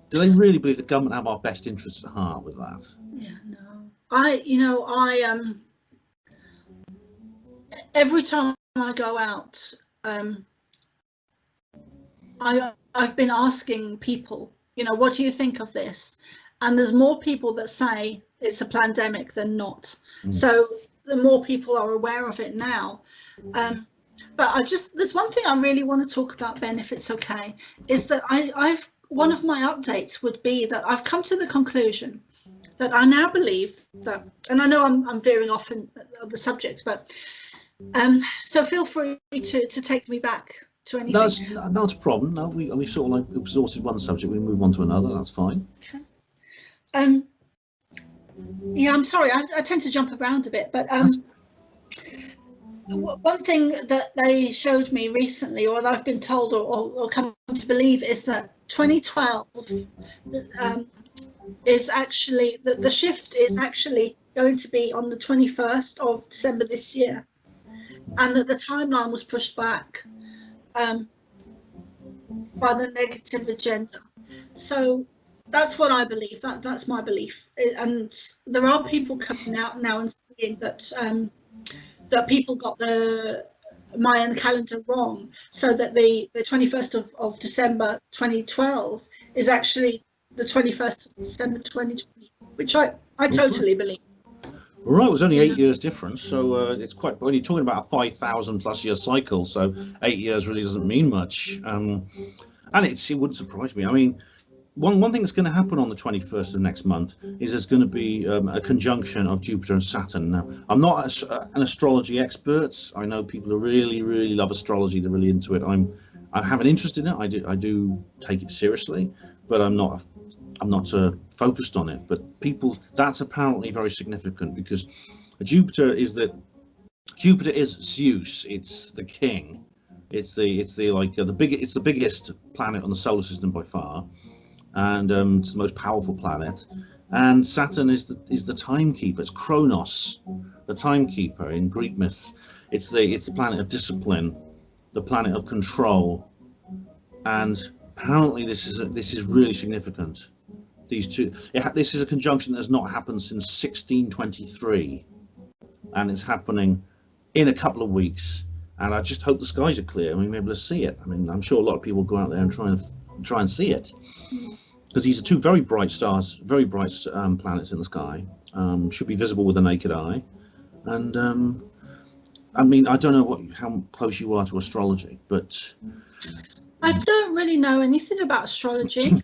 Do they really believe the government have our best interests at heart with that? Yeah, no. Every time I go out, I've been asking people, you know, what do you think of this? And there's more people that say it's a pandemic than not. So the more people are aware of it now. But there's one thing I really want to talk about, Ben, if it's okay, is that one of my updates would be that I've come to the conclusion that I now believe that, and I know I'm veering off of the subject, but so feel free to take me back to anything. That's not a problem. No, we sort of like exhausted one subject, we move on to another. That's fine. Okay. Yeah, I'm sorry, I tend to jump around a bit, but one thing that they showed me recently, or that I've been told or come to believe, is that 2012 is actually, the shift is actually going to be on the 21st of December this year, and that the timeline was pushed back by the negative agenda. So that's what I believe. That's my belief. And there are people coming out now and saying that that people got the Mayan calendar wrong, so that the 21st of December 2012 is actually the 21st of December 2020, which I totally believe. Right, it was only 8 years difference, so it's quite, when you're talking about a 5,000+ year cycle, so 8 years really doesn't mean much. And it wouldn't surprise me. I mean, one thing that's going to happen on the 21st of next month is there's going to be a conjunction of Jupiter and Saturn. Now, I'm not an astrology expert. I know people who really love astrology, they're really into it. I have an interest in it. I do take it seriously, but I'm not focused on it. But people, that's apparently very significant, because Jupiter is Zeus. It's the king. It's the biggest planet on the solar system by far, and it's the most powerful planet. And Saturn is the timekeeper. It's Kronos, the timekeeper in Greek myth. It's the planet of discipline, the planet of control, and apparently this is really significant. These two, this is a conjunction that has not happened since 1623, and it's happening in a couple of weeks. And I just hope the skies are clear and we'll be able to see it. I mean, I'm sure a lot of people go out there and try and see it, because these are two very bright stars, very bright planets in the sky. Should be visible with the naked eye. And I mean, I don't know how close you are to astrology, but I don't really know anything about astrology.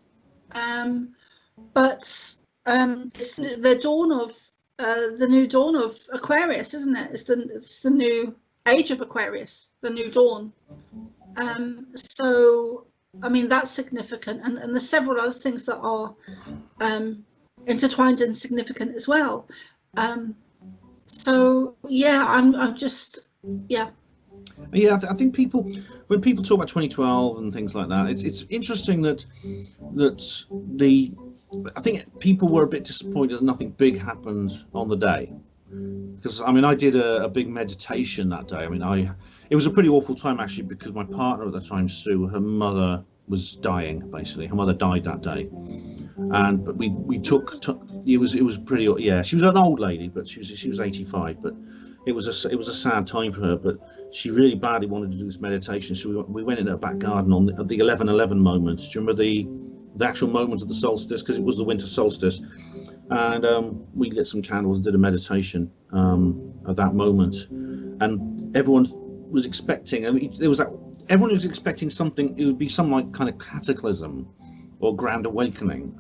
But it's the dawn of the new dawn of Aquarius, isn't it? It's the new age of Aquarius, the new dawn. So I mean, that's significant, and there's several other things that are intertwined and significant as well. So yeah, I'm just yeah. Yeah, I think when people talk about 2012 and things like that, it's interesting that I think people were a bit disappointed that nothing big happened on the day, because I mean, I did a big meditation that day. I mean, it was a pretty awful time actually, because my partner at the time, Sue, her mother was dying. Basically, her mother died that day, but we took it was pretty, yeah. She was an old lady, but she was 85, but it was a sad time for her. But she really badly wanted to do this meditation, so we went in her back garden on the 11/11 moment. Do you remember the actual moment of the solstice, because it was the winter solstice, and we lit some candles and did a meditation at that moment, and everyone was expecting, I mean, everyone was expecting something. It would be some like kind of cataclysm or grand awakening,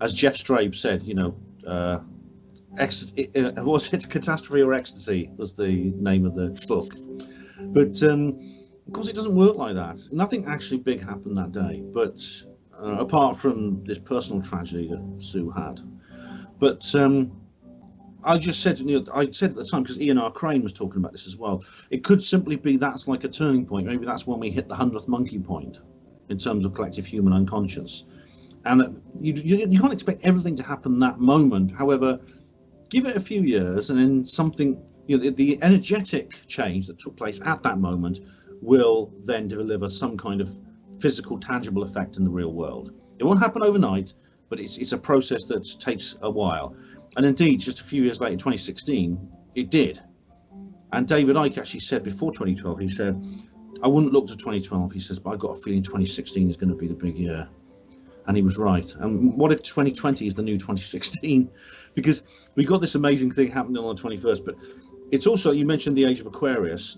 as Jeff Straub said, you know, was it Catastrophe or Ecstasy was the name of the book. But of course it doesn't work like that. Nothing actually big happened that day, but apart from this personal tragedy that Sue had. But I just said, I said at the time, because Ian R. Crane was talking about this as well, it could simply be that's like a turning point. Maybe that's when we hit the 100th monkey point in terms of collective human unconscious, and that you can't expect everything to happen that moment. However, give it a few years, and then something, the energetic change that took place at that moment will then deliver some kind of physical, tangible effect in the real world. It won't happen overnight, but it's a process that takes a while. And indeed, just a few years later, in 2016, it did. And David Icke actually said before 2012, he said, I wouldn't look to 2012, he says, but I got a feeling 2016 is going to be the big year. And he was right. And what if 2020 is the new 2016? Because we got this amazing thing happening on the 21st, but it's also, you mentioned the age of Aquarius.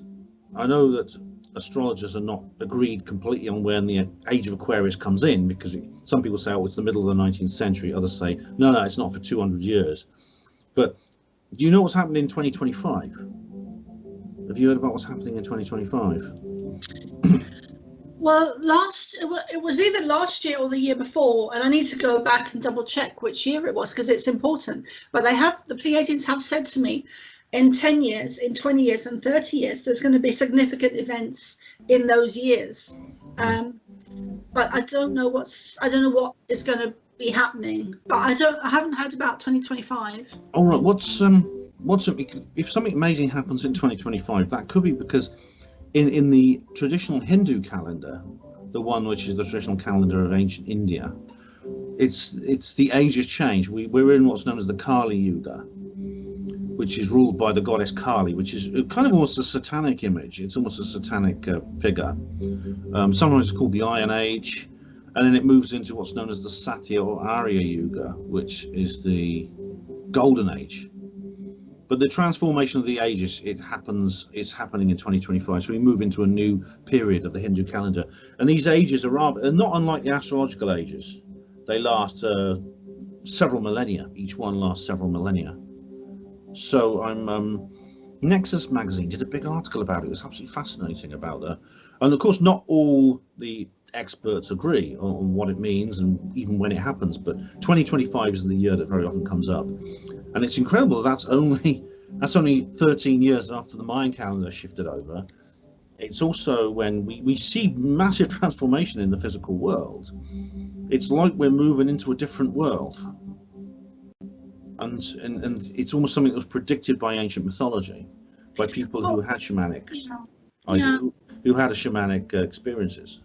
I know that astrologers are not agreed completely on when the age of Aquarius comes in, because some people say, oh, it's the middle of the 19th century. Others say, no, it's not for 200 years. But do you know what's happening in 2025? Have you heard about what's happening in 2025? Well, it was either last year or the year before, and I need to go back and double check which year it was, because it's important. But the Pleiadians have said to me in 10 years, in 20 years and 30 years, there's going to be significant events in those years. But I don't know what is going to be happening. But I haven't heard about 2025. All right, if something amazing happens in 2025, that could be because in the traditional Hindu calendar, the one which is the traditional calendar of ancient India, it's the ages change. We're in what's known as the Kali Yuga, which is ruled by the goddess Kali, which is kind of almost a satanic image. It's almost a satanic figure. Sometimes it's called the Iron Age, and then it moves into what's known as the Satya or Arya Yuga, which is the Golden Age. But the transformation of the ages, it's happening in 2025. So we move into a new period of the Hindu calendar. And these ages are not unlike the astrological ages. They last several millennia. Each one lasts several millennia. So Nexus magazine did a big article about it. It was absolutely fascinating about that. And of course, not all the experts agree on what it means and even when it happens, but 2025 is the year that very often comes up. And it's incredible that's only 13 years after the Mayan calendar shifted over. It's also when we see massive transformation in the physical world. It's like we're moving into a different world. And it's almost something that was predicted by ancient mythology, by people who had shamanic, who had shamanic experiences.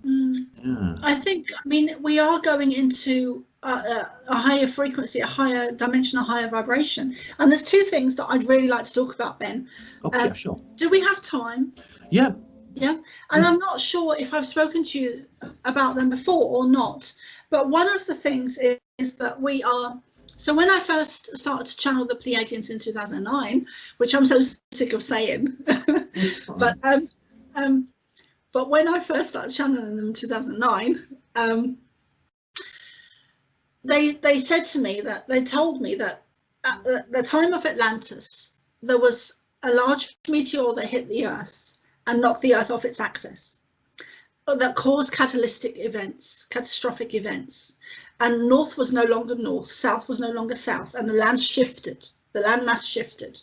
Yeah. I mean, we are going into a higher frequency, a higher dimension, a higher vibration. And there's two things that I'd really like to talk about, Ben. Okay, sure. Do we have time? Yeah. Yeah. And I'm not sure if I've spoken to you about them before or not. But one of the things is that we are. So when I first started to channel the Pleiadians in 2009, which I'm so sick of saying, but when I first started channeling them in 2009, they said to me that they told me that at the time of Atlantis, there was a large meteor that hit the Earth and knocked the Earth off its axis, that caused catastrophic events. And north was no longer north, south was no longer south, and the land shifted. The landmass shifted.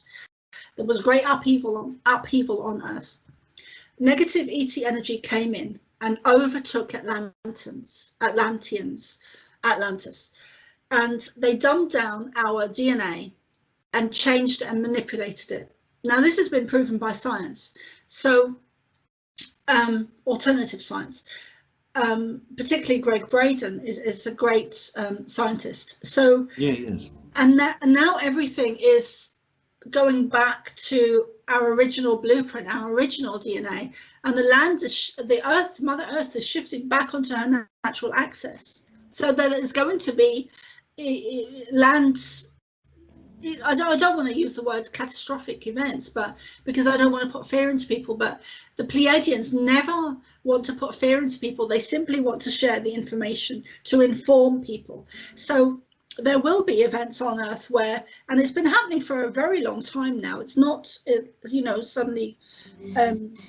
There was great upheaval on Earth. Negative ET energy came in and overtook Atlantis, and they dumbed down our DNA and changed and manipulated it. Now this has been proven by science, so alternative science. Particularly Greg Braden is a great scientist. So yeah, he is. And now everything is going back to our original blueprint, our original DNA, and Mother Earth is shifting back onto her natural axis. So there is going to be land. I don't want to use the word catastrophic events, but because I don't want to put fear into people, but the Pleiadians never want to put fear into people. They simply want to share the information to inform people. So there will be events on Earth where, and it's been happening for a very long time now. It's not, suddenly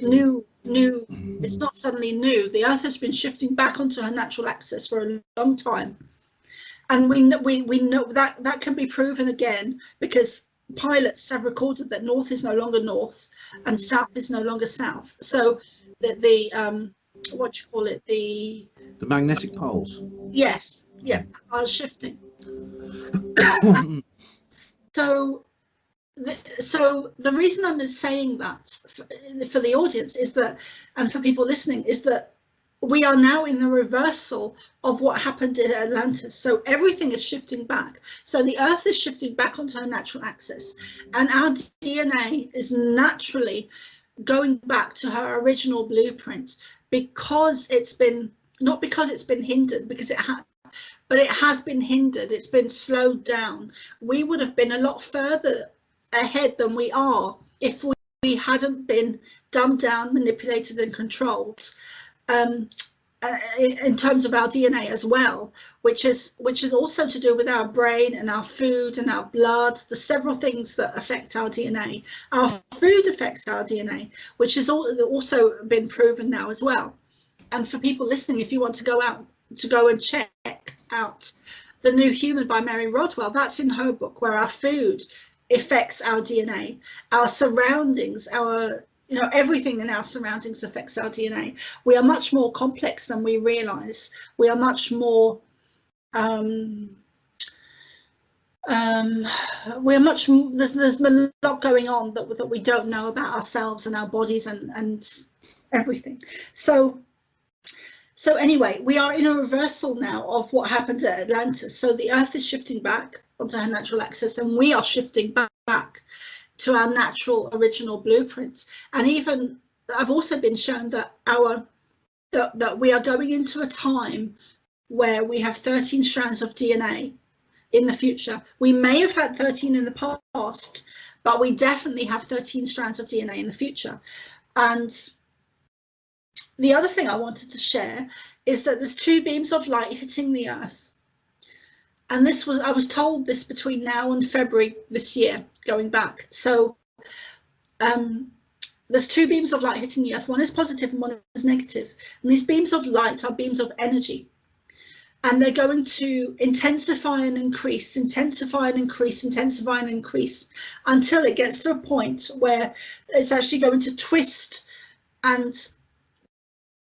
new. It's not suddenly new. The Earth has been shifting back onto her natural axis for a long time. And we know that can be proven again because pilots have recorded that north is no longer north and south is no longer south. So the magnetic poles. Yes, yeah, are shifting. So the reason I'm saying that for the audience is that, and for people listening, is that we are now in the reversal of what happened in Atlantis. So everything is shifting back. So the Earth is shifting back onto her natural axis, and our DNA is naturally going back to her original blueprint because it's been, not because it's been hindered, because but it has been hindered. It's been slowed down. We would have been a lot further ahead than we are if we hadn't been dumbed down, manipulated and controlled. In terms of our DNA as well, which is also to do with our brain and our food and our blood, the several things that affect our DNA. Our food affects our DNA, which has also been proven now as well. And for people listening, if you want to go and check out The New Human by Mary Rodwell, that's in her book, where our food affects our DNA, our surroundings, our, you know, everything in our surroundings affects our DNA. We are much more complex than we realize. We are much more there's a lot going on that we don't know about ourselves and our bodies and everything. So anyway, we are in a reversal now of what happened at Atlantis. So the Earth is shifting back onto her natural axis, and we are shifting back to our natural original blueprints. And even I've also been shown that that we are going into a time where we have 13 strands of DNA in the future. We may have had 13 in the past, but we definitely have 13 strands of DNA in the future. And the other thing I wanted to share is that there's 2 beams of light hitting the Earth. And I was told this between now and February this year, going back. So there's 2 beams of light hitting the Earth. One is positive and one is negative. And these beams of light are beams of energy. And they're going to intensify and increase, intensify and increase, intensify and increase, until it gets to a point where it's actually going to twist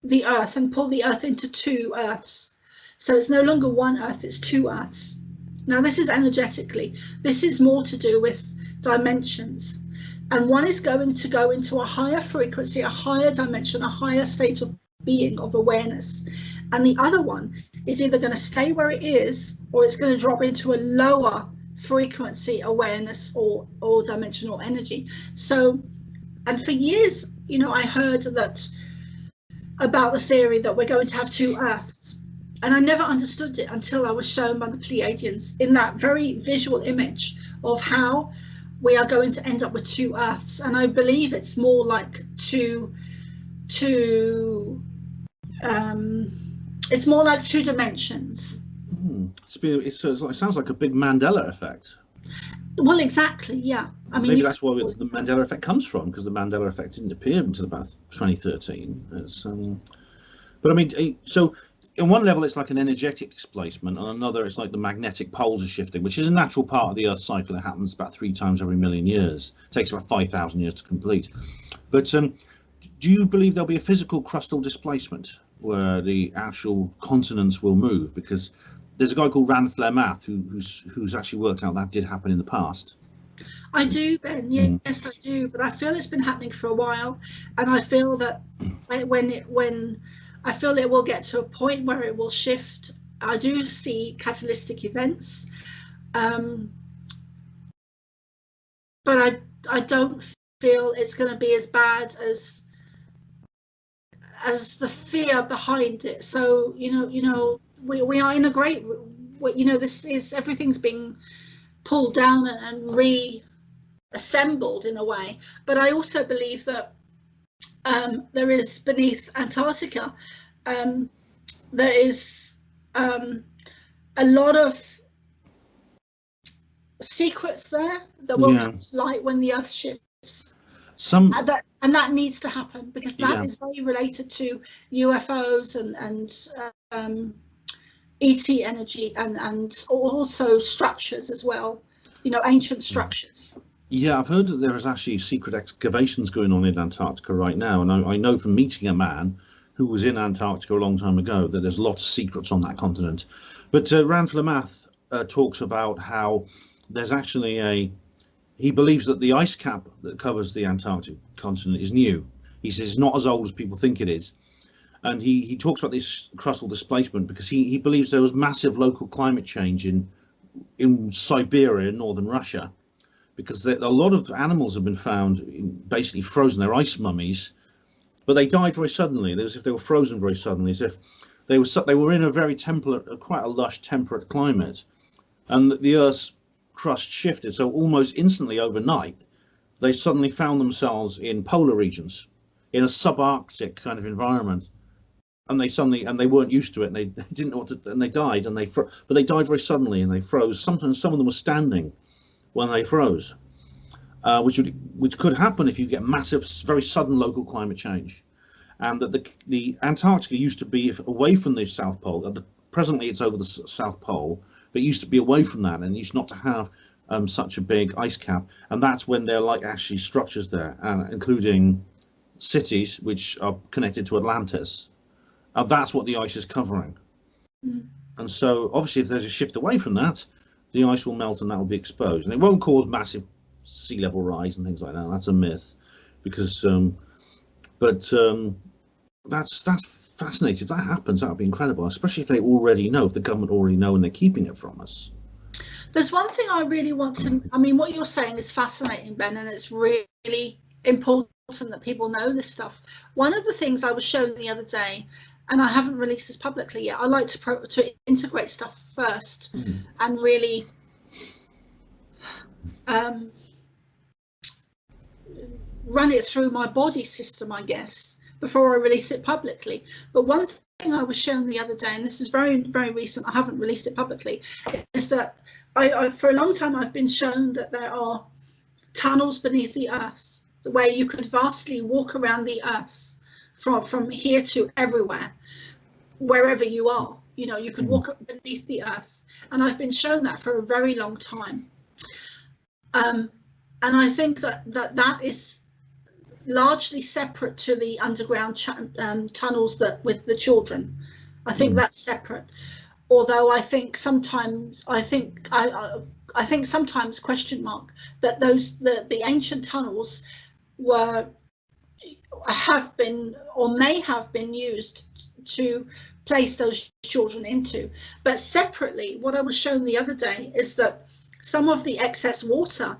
the Earth and pull the Earth into 2 Earths. So it's no longer 1 Earth, it's 2 Earths. Now this is energetically. This is more to do with dimensions. And one is going to go into a higher frequency, a higher dimension, a higher state of being, of awareness. And the other one is either going to stay where it is, or it's going to drop into a lower frequency awareness or dimensional energy. So, and for years, you know, I heard that about the theory that we're going to have 2 Earths. And I never understood it until I was shown by the Pleiadians in that very visual image of how we are going to end up with 2 Earths. And I believe it's more like it's more like 2 dimensions. It sounds like a big Mandela effect. Well, exactly, yeah. I mean, maybe that's where the Mandela effect comes from, because the Mandela effect didn't appear until about 2013. But I mean, so on one level, it's like an energetic displacement. On another, it's like the magnetic poles are shifting, which is a natural part of the Earth cycle. It happens about 3 times every million years. It takes about 5,000 years to complete. But do you believe there'll be a physical crustal displacement where the actual continents will move? Because there's a guy called Rand Flemath who's actually worked out that did happen in the past. I do, Ben. Yes, I do. But I feel it's been happening for a while, and I feel that when I feel it will get to a point where it will shift. I do see catalytic events, but I don't feel it's going to be as bad as the fear behind it. So you know we are in a great, you know, everything's being pulled down and reassembled in a way. But I also believe that there is beneath Antarctica, there is a lot of secrets there that will come to light when the Earth shifts. And that needs to happen, because that is very related to UFOs and ET energy and also structures as well, you know, ancient structures. Yeah, I've heard that there is actually secret excavations going on in Antarctica right now, and I know from meeting a man who was in Antarctica a long time ago that there's lots of secrets on that continent. But Rand Flemath talks about how there's actually he believes that the ice cap that covers the Antarctic continent is new. He says it's not as old as people think it is. And he talks about this crustal displacement because he believes there was massive local climate change in Siberia, in northern Russia, because a lot of animals have been found basically frozen. They're ice mummies, but they died very suddenly. As if they were frozen very suddenly, as if they were in a very temperate, quite a lush, temperate climate, and the Earth's crust shifted. So almost instantly overnight, they suddenly found themselves in polar regions, in a subarctic kind of environment. And they weren't used to it, and they didn't know what to, and they died, but they died very suddenly, and they froze. Sometimes some of them were standing when they froze, which could happen if you get massive, very sudden local climate change. And that the Antarctica used to be away from the South Pole. Presently, it's over the South Pole, but it used to be away from that, and used not to have such a big ice cap, and that's when there are like actually structures there, including cities which are connected to Atlantis. And that's what the ice is covering. Mm. And so obviously if there's a shift away from that, the ice will melt and that will be exposed, and it won't cause massive sea level rise and things like that. That's a myth, because that's fascinating. If that happens, that would be incredible, especially if they already know, if the government already know and they're keeping it from us. There's one thing I really want to, I mean, what you're saying is fascinating, Ben, and it's really important that people know this stuff. One of the things I was shown the other day, and I haven't released this publicly yet, I like to integrate stuff first and really run it through my body system, I guess, before I release it publicly. But one thing I was shown the other day, and this is very, very recent, I haven't released it publicly, is that I for a long time I've been shown that there are tunnels beneath the earth where you could vastly walk around the earth from here to everywhere, wherever you are. You know, you could walk up beneath the earth, and I've been shown that for a very long time. And I think that is largely separate to the underground tunnels that with the children. I think that's separate. Although I think sometimes I think sometimes question mark that the ancient tunnels have been or may have been used to place those children into. But separately, what I was shown the other day is that some of the excess water,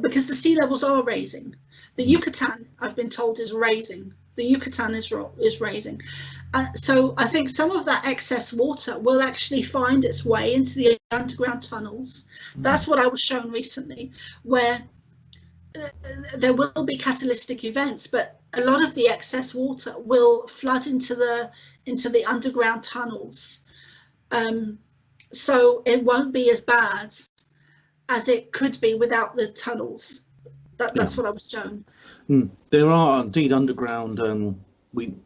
because the sea levels are raising, the Yucatan, I've been told, is raising. The Yucatan is raising. So I think some of that excess water will actually find its way into the underground tunnels. That's what I was shown recently, where there will be catalytic events, but a lot of the excess water will flood into the underground tunnels. So it won't be as bad as it could be without the tunnels. That's what I was shown. There are indeed underground.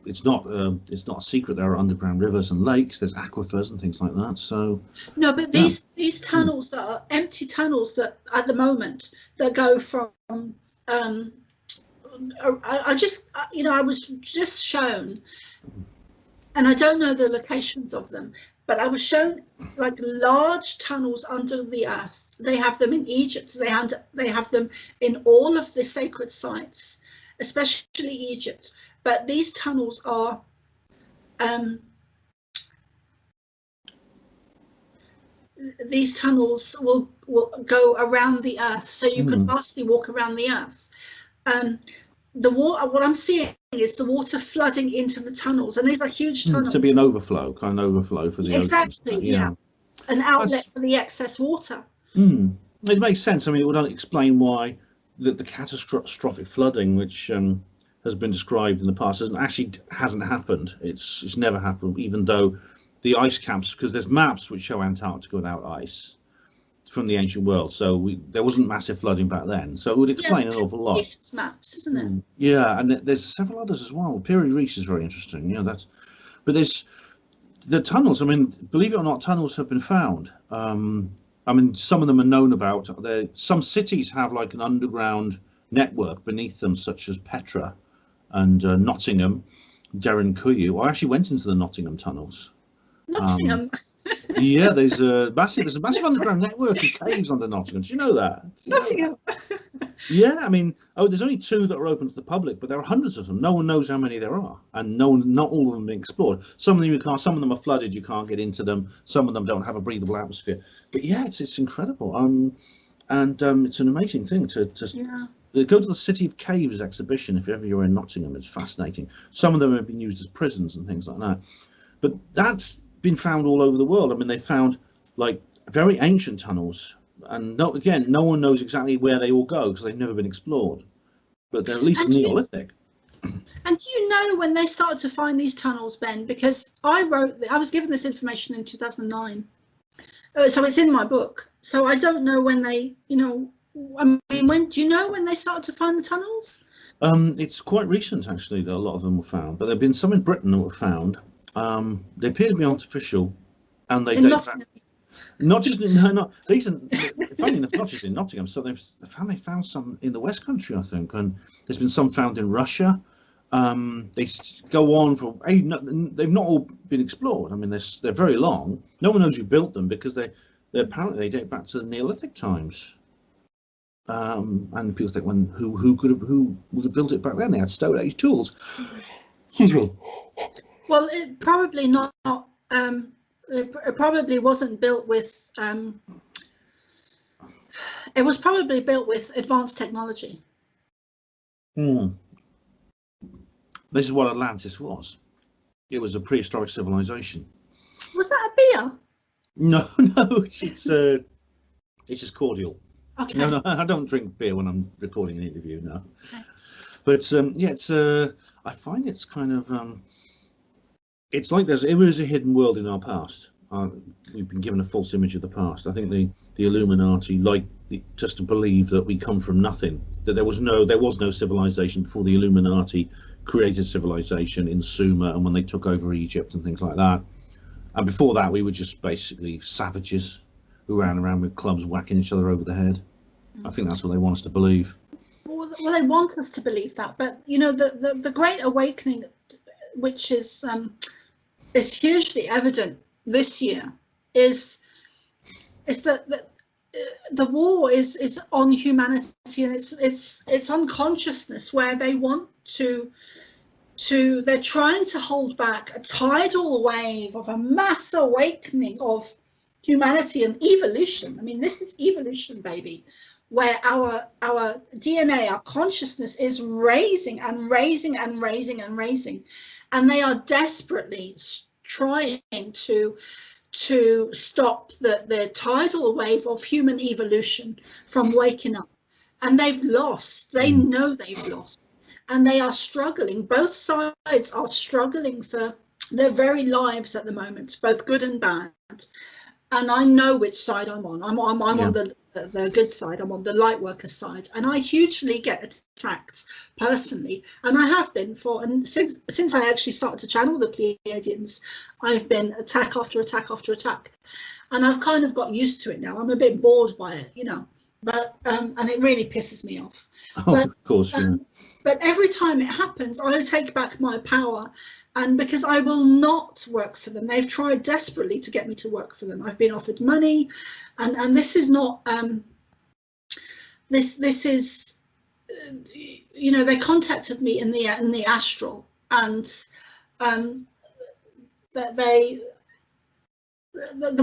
It's not a secret. There are underground rivers and lakes. There's aquifers and things like that. So no, but these tunnels that are empty tunnels that at the moment that go from I was just shown, and I don't know the locations of them, but I was shown like large tunnels under the earth. They have them in Egypt. They have them in all of the sacred sites, especially Egypt. But these tunnels are will go around the earth, so you could vastly walk around the earth. The water, what I'm seeing is the water flooding into the tunnels, and these are huge tunnels. To be an overflow, kind of overflow for the exactly, oceans. yeah, an outlet for the excess water. It makes sense. I mean, it would explain why the catastrophic flooding, which has been described in the past, hasn't happened. It's never happened, even though the ice caps, because there's maps which show Antarctica without ice from the ancient world, so there wasn't massive flooding back then, so it would explain an awful lot. It's maps, isn't it? Yeah, and there's several others as well. Period Reach is very interesting. But there's the tunnels. I mean, believe it or not, tunnels have been found. I mean, some of them are known about. Some cities have like an underground network beneath them, such as Petra and Nottingham, Derryncuyu. I actually went into the Nottingham tunnels. Nottingham. Yeah, there's a massive underground network of caves under Nottingham. Do you know that? Nottingham. Yeah, I mean, there's only 2 that are open to the public, but there are hundreds of them. No one knows how many there are, and not all of them are being explored. Some of them you can't. Some of them are flooded. You can't get into them. Some of them don't have a breathable atmosphere. But yeah, it's incredible. And it's an amazing thing to go to the City of Caves exhibition if ever you're in Nottingham. It's fascinating. Some of them have been used as prisons and things like that. But that's been found all over the world. I mean, they found like very ancient tunnels, and no one knows exactly where they all go because they've never been explored, but they're at least Neolithic. And do you know when they started to find these tunnels, Ben? Because I was given this information in 2009, so it's in my book. So I don't know when they, I mean, when do you know when they started to find the tunnels? It's quite recent actually that a lot of them were found, but there've been some in Britain that were found. They appear to be artificial, and they date back. Not just not recent. Funny enough, not just in Nottingham. So they found some in the West Country, I think, and there's been some found in Russia. They go on for they've not all been explored. I mean, they're very long. No one knows who built them because they apparently they date back to the Neolithic times. And people think, who would have built it back then? They had Stone Age tools. Well, it probably not. It probably wasn't built with. It was probably built with advanced technology. This is what Atlantis was. It was a prehistoric civilization. Was that a beer? No, it's just cordial. Okay. No, I don't drink beer when I'm recording an interview. No. Okay. But yeah, it's I find it's kind of it's like it was a hidden world in our past. We've been given a false image of the past. I think the Illuminati like just to believe that we come from nothing, that there was no civilization before the Illuminati created civilization in Soma and when they took over Egypt and things like that. And before that, we were just basically savages who ran around with clubs whacking each other over the head. I think that's what they want us to believe. Well, they want us to believe that, but you know, the Great Awakening, which is hugely evident this year, is that the war is on humanity, and it's on consciousness, where they want they're trying to hold back a tidal wave of a mass awakening of humanity and evolution. I mean, this is evolution, baby, where our DNA, our consciousness is raising and raising and raising and raising, and they are desperately trying to stop the tidal wave of human evolution from waking up. And they've lost. They know they've lost, and they are struggling. Both sides are struggling for their very lives at the moment, both good and bad. And I know which side I'm on. I'm on the good side. I'm on the light worker side, and I hugely get attacked personally, and I have been since I actually started to channel the Pleiadians. I've been attack after attack after attack, and I've kind of got used to it now. I'm a bit bored by it, you know, but and it really pisses me off. Of course, yeah. But every time it happens, I take back my power. And because I will not work for them. They've tried desperately to get me to work for them. I've been offered money, and this is not this is you know, they contacted me in the astral, and that there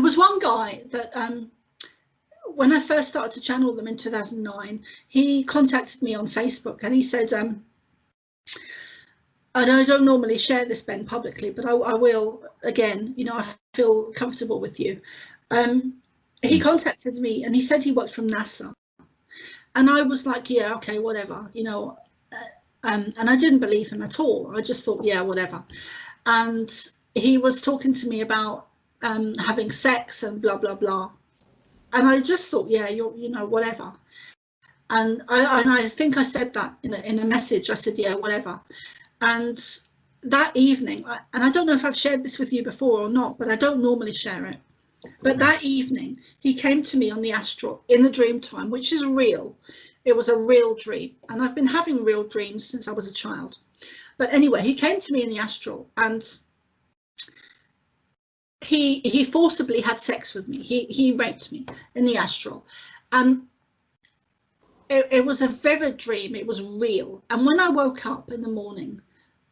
was one guy that when I first started to channel them in 2009, he contacted me on Facebook, and he said, and I don't normally share this, Ben, publicly, but I will again, you know, I feel comfortable with you. He contacted me, and he said he worked from NASA, and I was like, yeah, okay, whatever, you know, and I didn't believe him at all. I just thought, yeah, whatever. And he was talking to me about having sex and blah blah blah, and I just thought, yeah, you know, whatever. And I think I said that in a message. I said, yeah, whatever. And that evening, and I don't know if I've shared this with you before or not, but I don't normally share it. But that evening, he came to me on the astral in the dream time, which is real. It was a real dream. And I've been having real dreams since I was a child. But anyway, he came to me in the astral, and he forcibly had sex with me. He raped me in the astral. And it was a vivid dream. It was real. And when I woke up in the morning,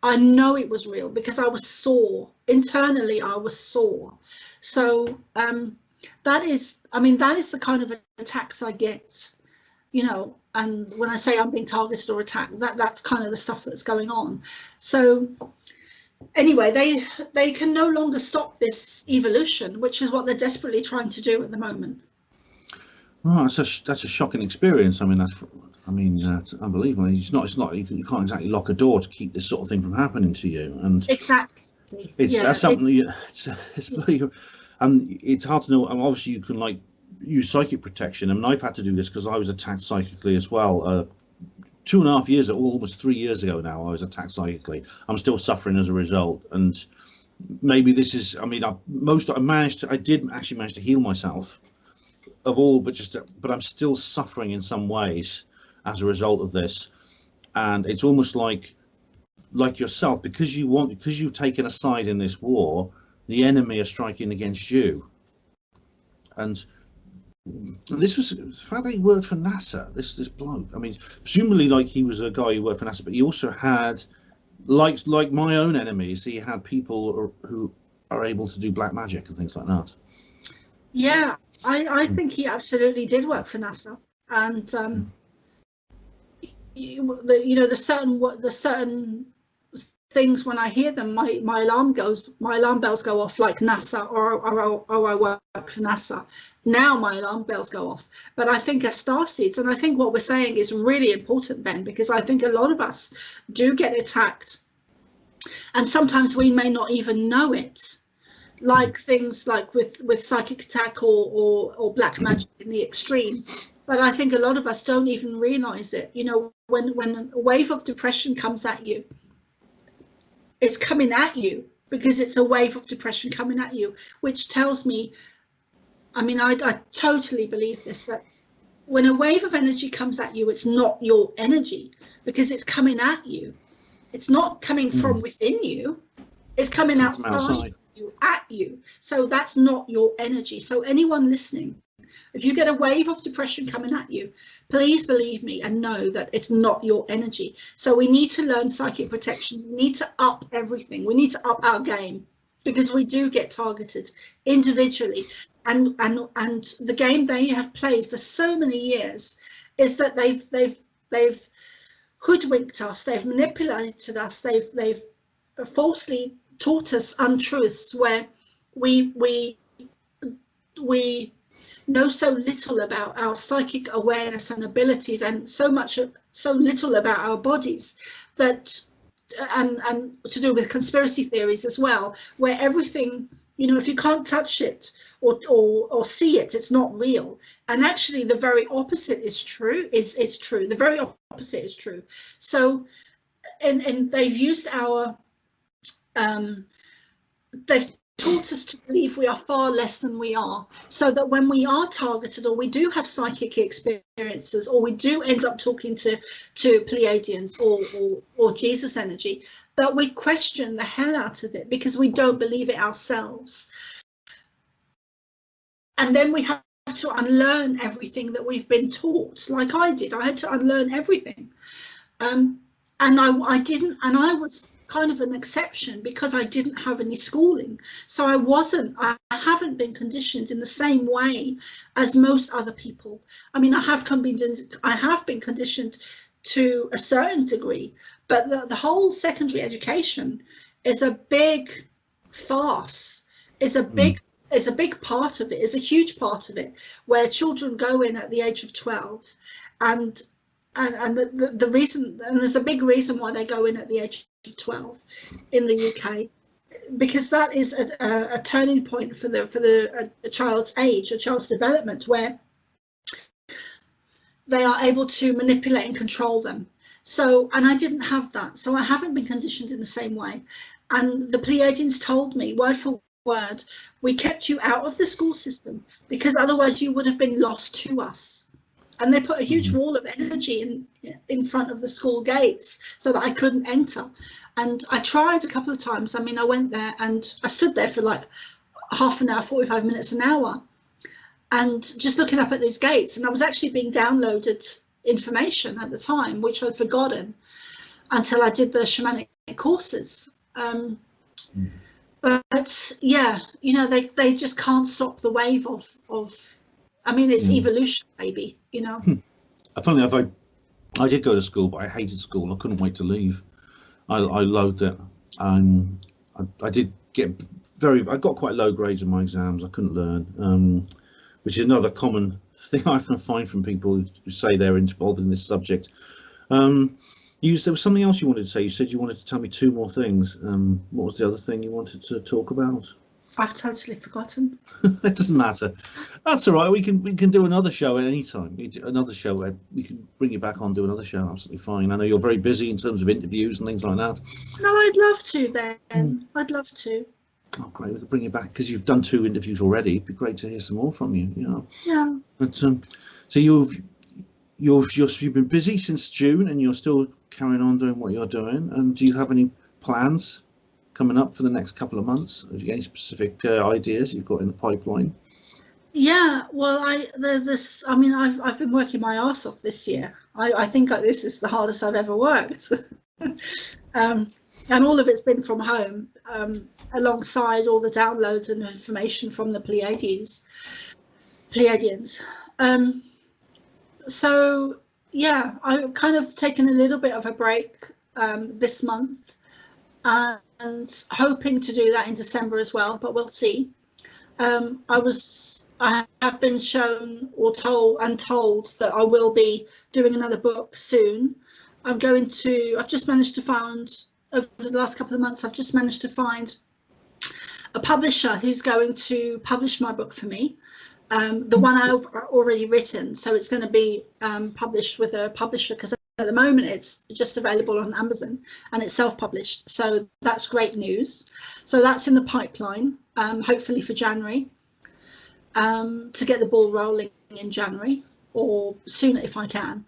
I know it was real because I was sore. Internally, I was sore. So that is the kind of attacks I get, you know, and when I say I'm being targeted or attacked, that's kind of the stuff that's going on. So anyway, they can no longer stop this evolution, which is what they're desperately trying to do at the moment. Right, that's a shocking experience. I mean, it's unbelievable. It's not you can't exactly lock a door to keep this sort of thing from happening to you. And exactly, that's something. And it's hard to know. And obviously, you can use psychic protection. I mean, I've had to do this because I was attacked psychically as well. 2.5 years, almost 3 years ago now, I was attacked psychically. I'm still suffering as a result, and maybe this is, I mean, I did actually manage to heal myself of all, but I'm still suffering in some ways as a result of this. And it's almost like yourself, because you've taken a side in this war, the enemy are striking against you. And this was the fact that he worked for NASA, this bloke. I mean, presumably, like, he was a guy who worked for NASA, but he also had, like my own enemies, he had people who are able to do black magic and things like that. Yeah, I think he absolutely did work for NASA, and the certain things, when I hear them, my alarm bells go off, like NASA, or I work for NASA. Now my alarm bells go off. But I think as starseeds, and I think what we're saying is really important, Ben, because I think a lot of us do get attacked, and sometimes we may not even know it. Like things like with psychic attack or black magic in the extreme. But I think a lot of us don't even realize it. You know, when a wave of depression comes at you, it's coming at you because it's a wave of depression coming at you, which tells me, I mean, I totally believe this, that when a wave of energy comes at you, it's not your energy because it's coming at you. It's not coming from within you. It's coming outside. At you. So that's not your energy. So anyone listening, if you get a wave of depression coming at you, please believe me and know that it's not your energy. So we need to learn psychic protection. We need to up everything. We need to up our game, because we do get targeted individually. And the game they have played for so many years is that they've hoodwinked us, they've manipulated us, they've falsely taught us untruths where we know so little about our psychic awareness and abilities, and so little about our bodies, that and to do with conspiracy theories as well, where everything, you know, if you can't touch it or see it, it's not real. And actually the very opposite is true, is true. The very opposite is true. So and they've used our they've taught us to believe we are far less than we are, so that when we are targeted, or we do have psychic experiences, or we do end up talking to Pleiadians or Jesus energy, that we question the hell out of it because we don't believe it ourselves. And then we have to unlearn everything that we've been taught, like I did. I had to unlearn everything. And I didn't, and I was kind of an exception because I didn't have any schooling. So I haven't been conditioned in the same way as most other people. I mean, I have been conditioned to a certain degree, but the whole secondary education is a big farce, is a big part of it, is a huge part of it, where children go in at the age of 12, and the reason, and there's a big reason why they go in at the age of 12 in the UK, because that is a turning point for a child's age, a child's development, where they are able to manipulate and control them. So, and I didn't have that, so I haven't been conditioned in the same way. And the Pleiadians told me, word for word, we kept you out of the school system because otherwise you would have been lost to us. And they put a huge wall of energy in front of the school gates so that I couldn't enter. And I tried a couple of times. I mean, I went there and I stood there for like half an hour, 45 minutes, an hour, and just looking up at these gates. And I was actually being downloaded information at the time, which I'd forgotten until I did the shamanic courses. But yeah, you know, they just can't stop the wave of I mean, it's evolution, maybe, you know. Funny enough, I did go to school, but I hated school. I couldn't wait to leave. I loathed it. I did get I got quite low grades in my exams. I couldn't learn, which is another common thing I often find from people who say they're involved in this subject. There was something else you wanted to say. You said you wanted to tell me 2 more things. What was the other thing you wanted to talk about? I've totally forgotten. It doesn't matter. That's all right. We can do another show at any time. Another show where we can bring you back on, do another show. Absolutely fine. I know you're very busy in terms of interviews and things like that. No, I'd love to, Ben. I'd love to. Oh, great! We could bring you back because you've done 2 interviews already. It'd be great to hear some more from you. You know. Yeah. But so you've been busy since June, and you're still carrying on doing what you're doing. And do you have any plans coming up for the next couple of months? Have you got any specific ideas you've got in the pipeline? Yeah, well, I mean, I've been working my arse off this year. I think this is the hardest I've ever worked. And all of it's been from home, alongside all the downloads and information from the Pleiadians. So yeah, I've kind of taken a little bit of a break this month, and hoping to do that in December as well, but we'll see. I have been shown or told that I will be doing another book soon. I've just managed to find, over the last couple of months, I've just managed to find a publisher who's going to publish my book for me. The one I've already written, so it's going to be published with a publisher, because at the moment it's just available on Amazon and it's self-published. So that's great news. So that's in the pipeline, hopefully for January, to get the ball rolling in January or sooner if I can.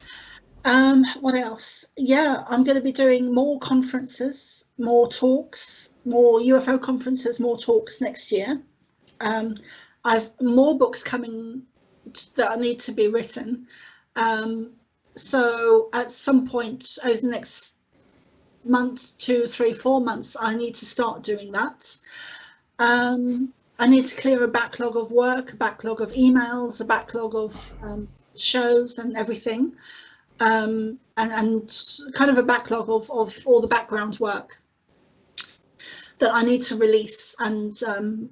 What else? Yeah, I'm going to be doing more conferences, more talks, more UFO conferences, more talks next year. I've more books coming that need to be written. So at some point over the next month, 2, 3, 4 months, I need to start doing that. I need to clear a backlog of work, a backlog of emails, a backlog of shows and everything, and kind of a backlog of all the background work that I need to release and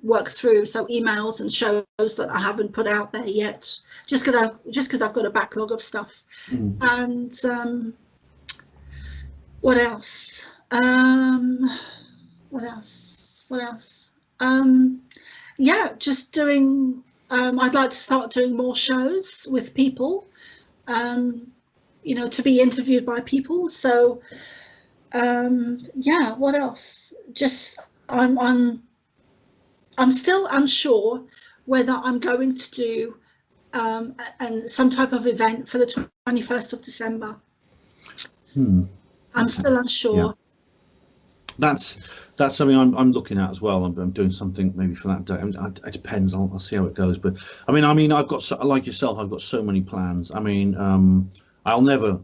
work through. So emails and shows that I haven't put out there yet, just because I've got a backlog of stuff. And what else? What else? Yeah, just doing. I'd like to start doing more shows with people. You know, to be interviewed by people. So. Yeah, what else? Just I'm still unsure whether I'm going to do some type of event for the 21st of December. I'm still unsure. Yeah. That's something I'm looking at as well. I'm doing something maybe for that day. I mean, it depends. I'll see how it goes. But I mean, I've got like yourself. I've got so many plans. I mean, I'll never